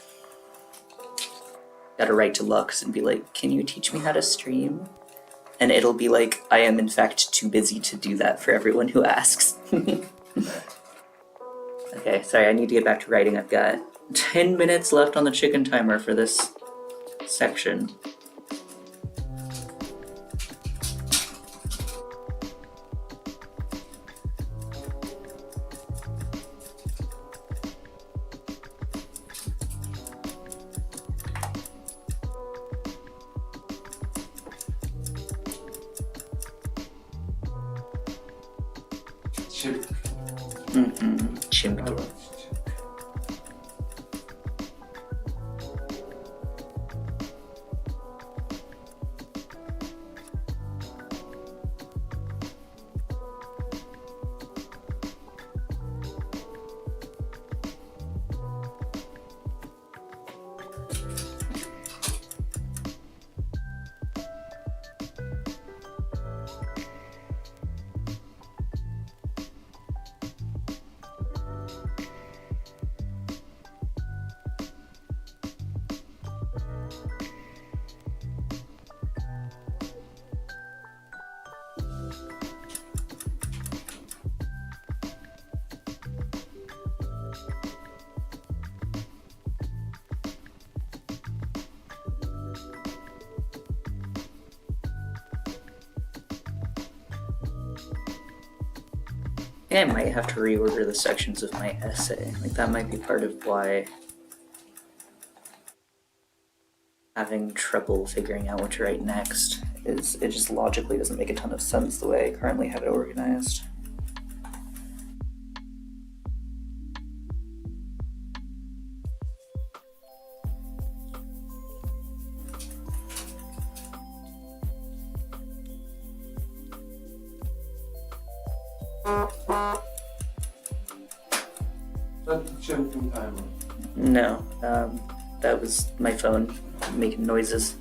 Gotta write to Lux and be like, can you teach me how to stream? And it'll be like, I am in fact too busy to do that for everyone who asks. Okay, sorry, I need to get back to writing. I've got 10 minutes left on the chicken timer for this section. Chip. Chimki. I might have to reorder the sections of my essay. Like, that might be part of why having trouble figuring out what to write next is it just logically doesn't make a ton of sense the way I currently have it organized. Not the chicken timer. No, that was my phone making noises.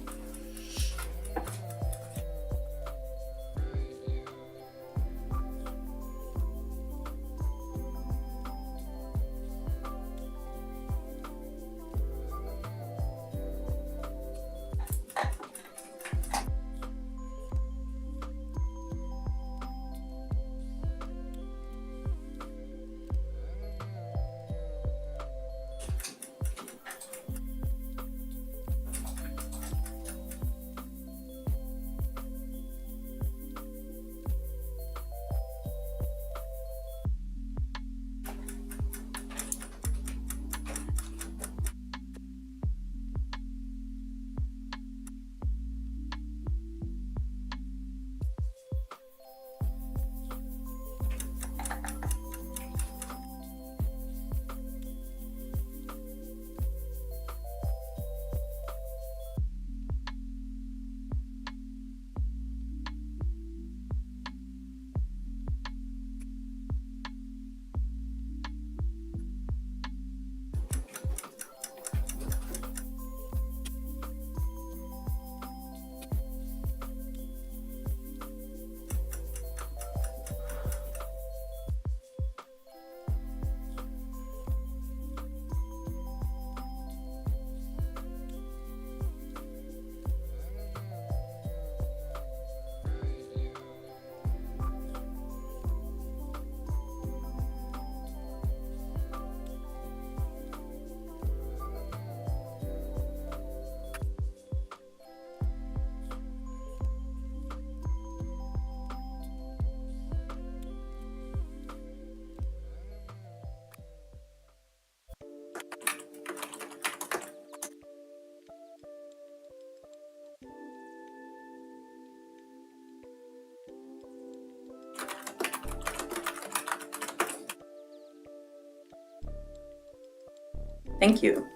Thank you.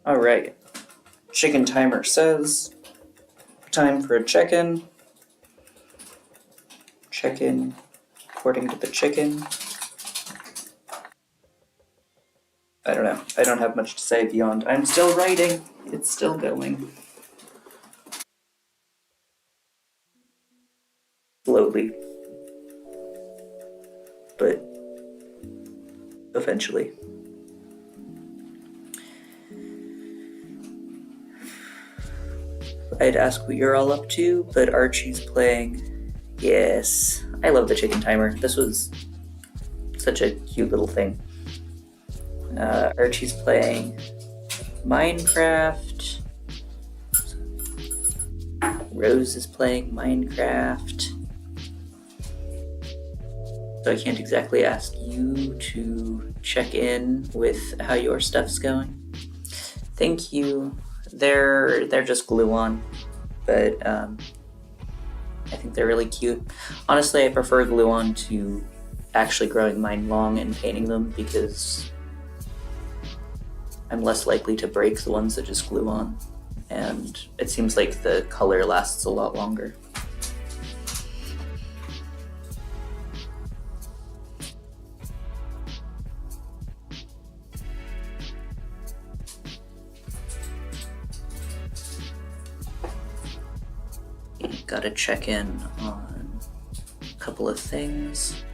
All right. Chicken timer says time for a check-in. Check-in according to the chicken. I don't know. I don't have much to say beyond I'm still writing. It's still going. Slowly. But eventually. I'd ask what you're all up to, but Archie's playing. Yes. I love the chicken timer. This was such a cute little thing. Archie's playing Minecraft. Rose is playing Minecraft. So I can't exactly ask you to check in with how your stuff's going. Thank you. They're just glue on, but I think they're really cute. Honestly, I prefer glue on to actually growing mine long and painting them because I'm less likely to break the ones that just glue on, and it seems like the color lasts a lot longer. Gotta check in on a couple of things.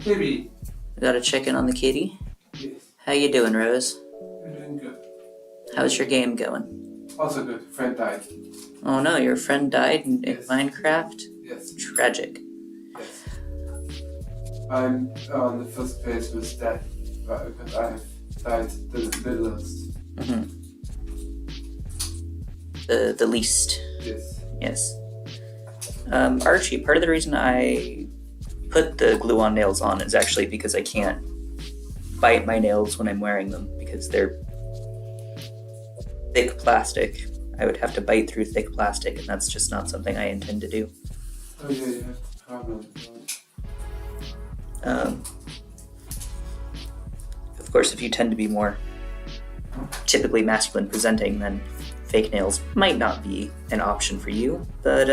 Maybe. Gotta check in on the kitty. Yes. How you doing, Rose? You're doing good. How's your game going? Also good. Friend died. Oh no, your friend died in Yes. Minecraft? Yes. Tragic. Yes. I'm on the first place with that because I have died the littlest. Mm-hmm. The least. Yes. Yes. Archie, part of the reason I put the glue-on nails on is actually because I can't bite my nails when I'm wearing them because they're thick plastic. I would have to bite through thick plastic, and that's just not something I intend to do. Oh yeah, you have the problem. Of course, if you tend to be more typically masculine presenting, then fake nails might not be an option for you, but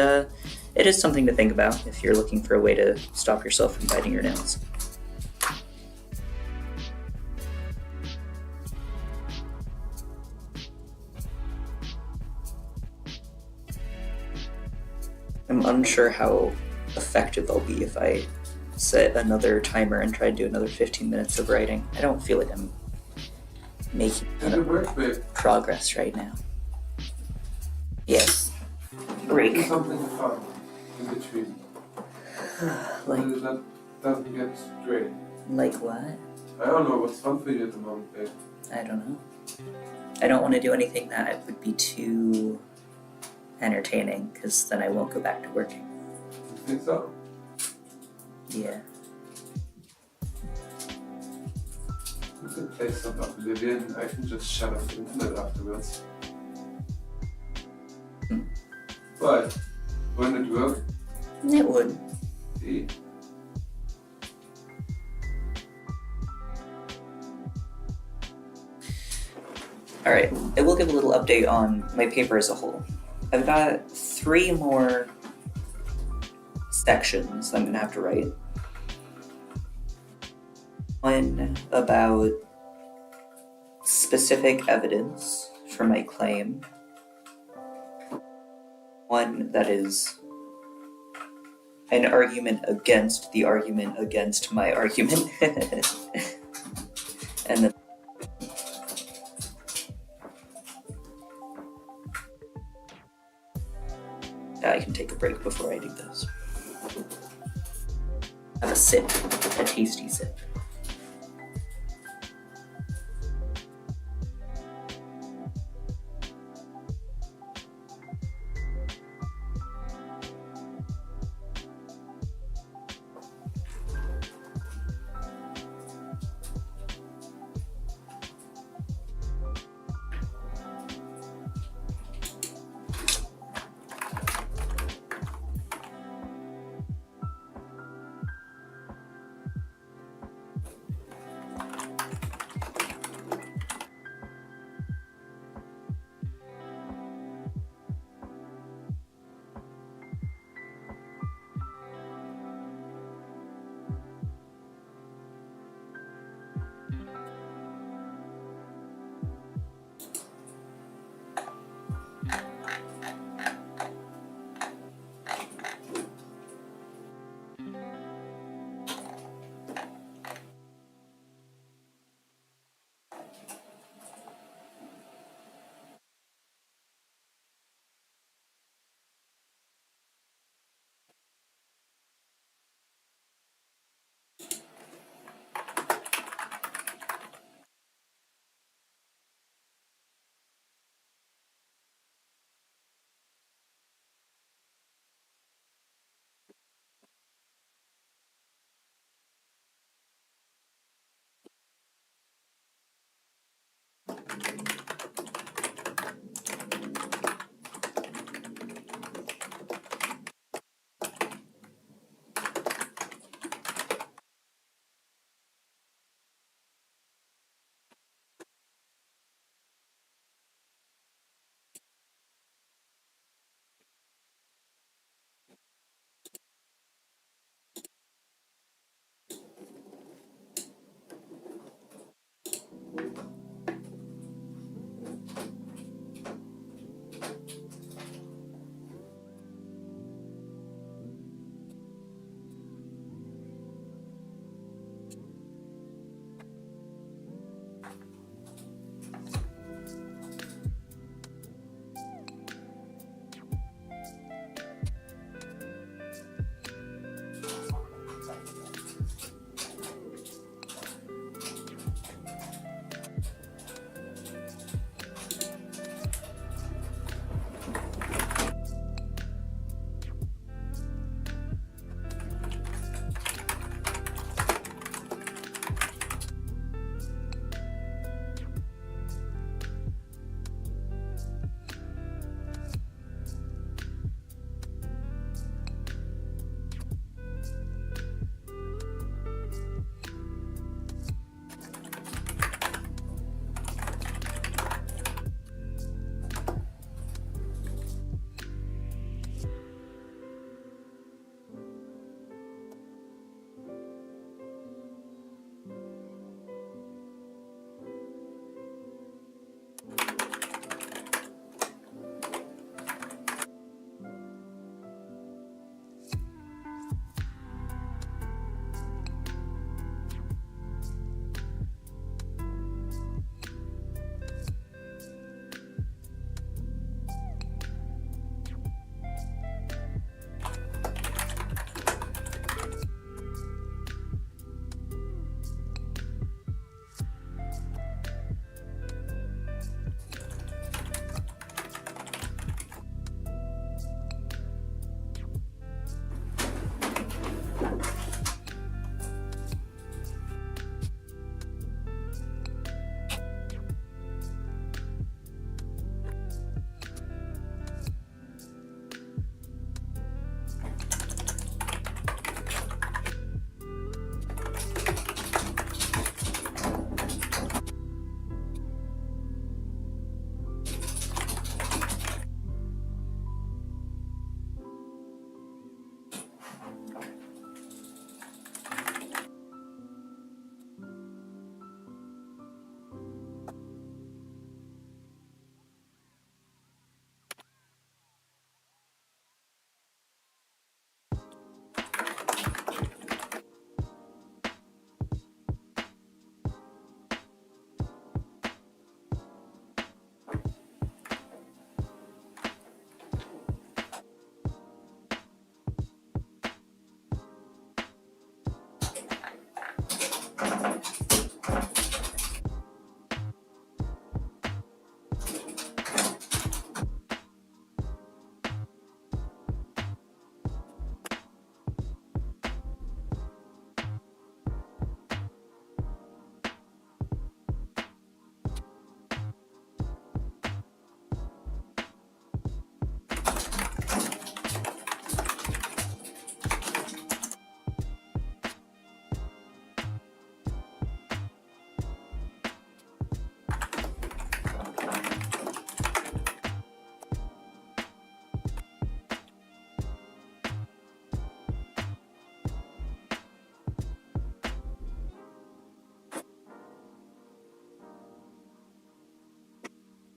it is something to think about if you're looking for a way to stop yourself from biting your nails. I'm unsure how effective I'll be if I set another timer and try to do another 15 minutes of writing. I don't feel like I'm making Did it work, babe? progress right now. Yes. Break. Do something fun in between. Like, So that doesn't get straight. like what? I don't know what's fun for you at the moment, babe. I don't know. I don't want to do anything that would be too entertaining, because then I won't go back to working. You think so? Yeah. You could play some Oblivion. I can just shut off the internet afterwards. Hmm. But wouldn't it work? It would. See? Alright, I will give a little update on my paper as a whole. I've got 3 more sections I'm going to have to write. One about specific evidence for my claim. One that is an argument against the argument against my argument. And then I can take a break before I do those. Have a sip, a tasty sip.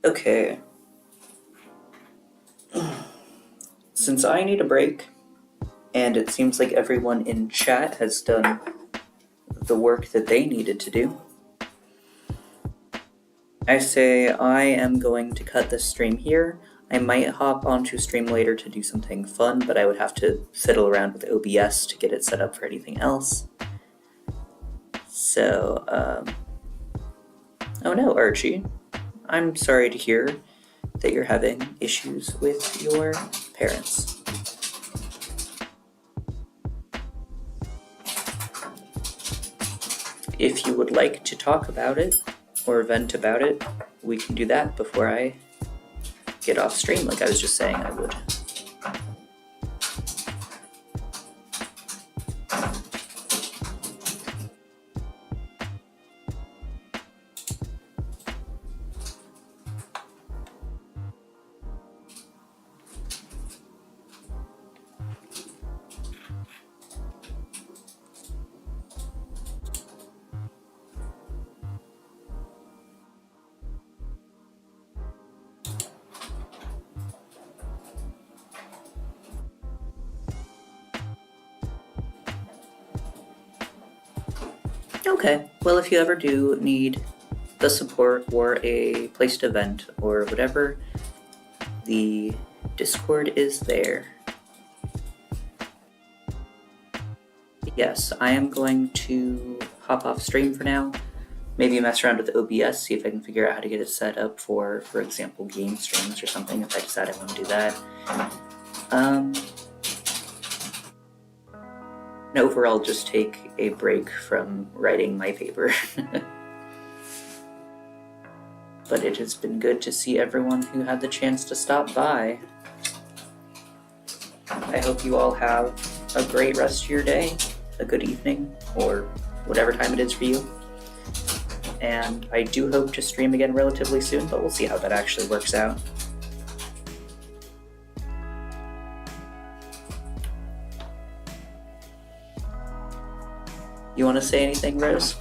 Okay. Since I need a break, and it seems like everyone in chat has done the work that they needed to do, I say I am going to cut this stream here. I might hop onto stream later to do something fun, but I would have to fiddle around with OBS to get it set up for anything else. So, oh no, Archie. I'm sorry to hear that you're having issues with your parents. If you would like to talk about it or vent about it, we can do that before I get off stream like I was just saying I would. Okay, well, if you ever do need the support or a place to vent or whatever, the Discord is there. Yes, I am going to hop off stream for now. Maybe mess around with OBS, see if I can figure out how to get it set up for example, game streams or something if I decide I want to do that. And overall, just take a break from writing my paper. But it has been good to see everyone who had the chance to stop by. I hope you all have a great rest of your day, a good evening, or whatever time it is for you. And I do hope to stream again relatively soon, but we'll see how that actually works out. You want to say anything, Rose?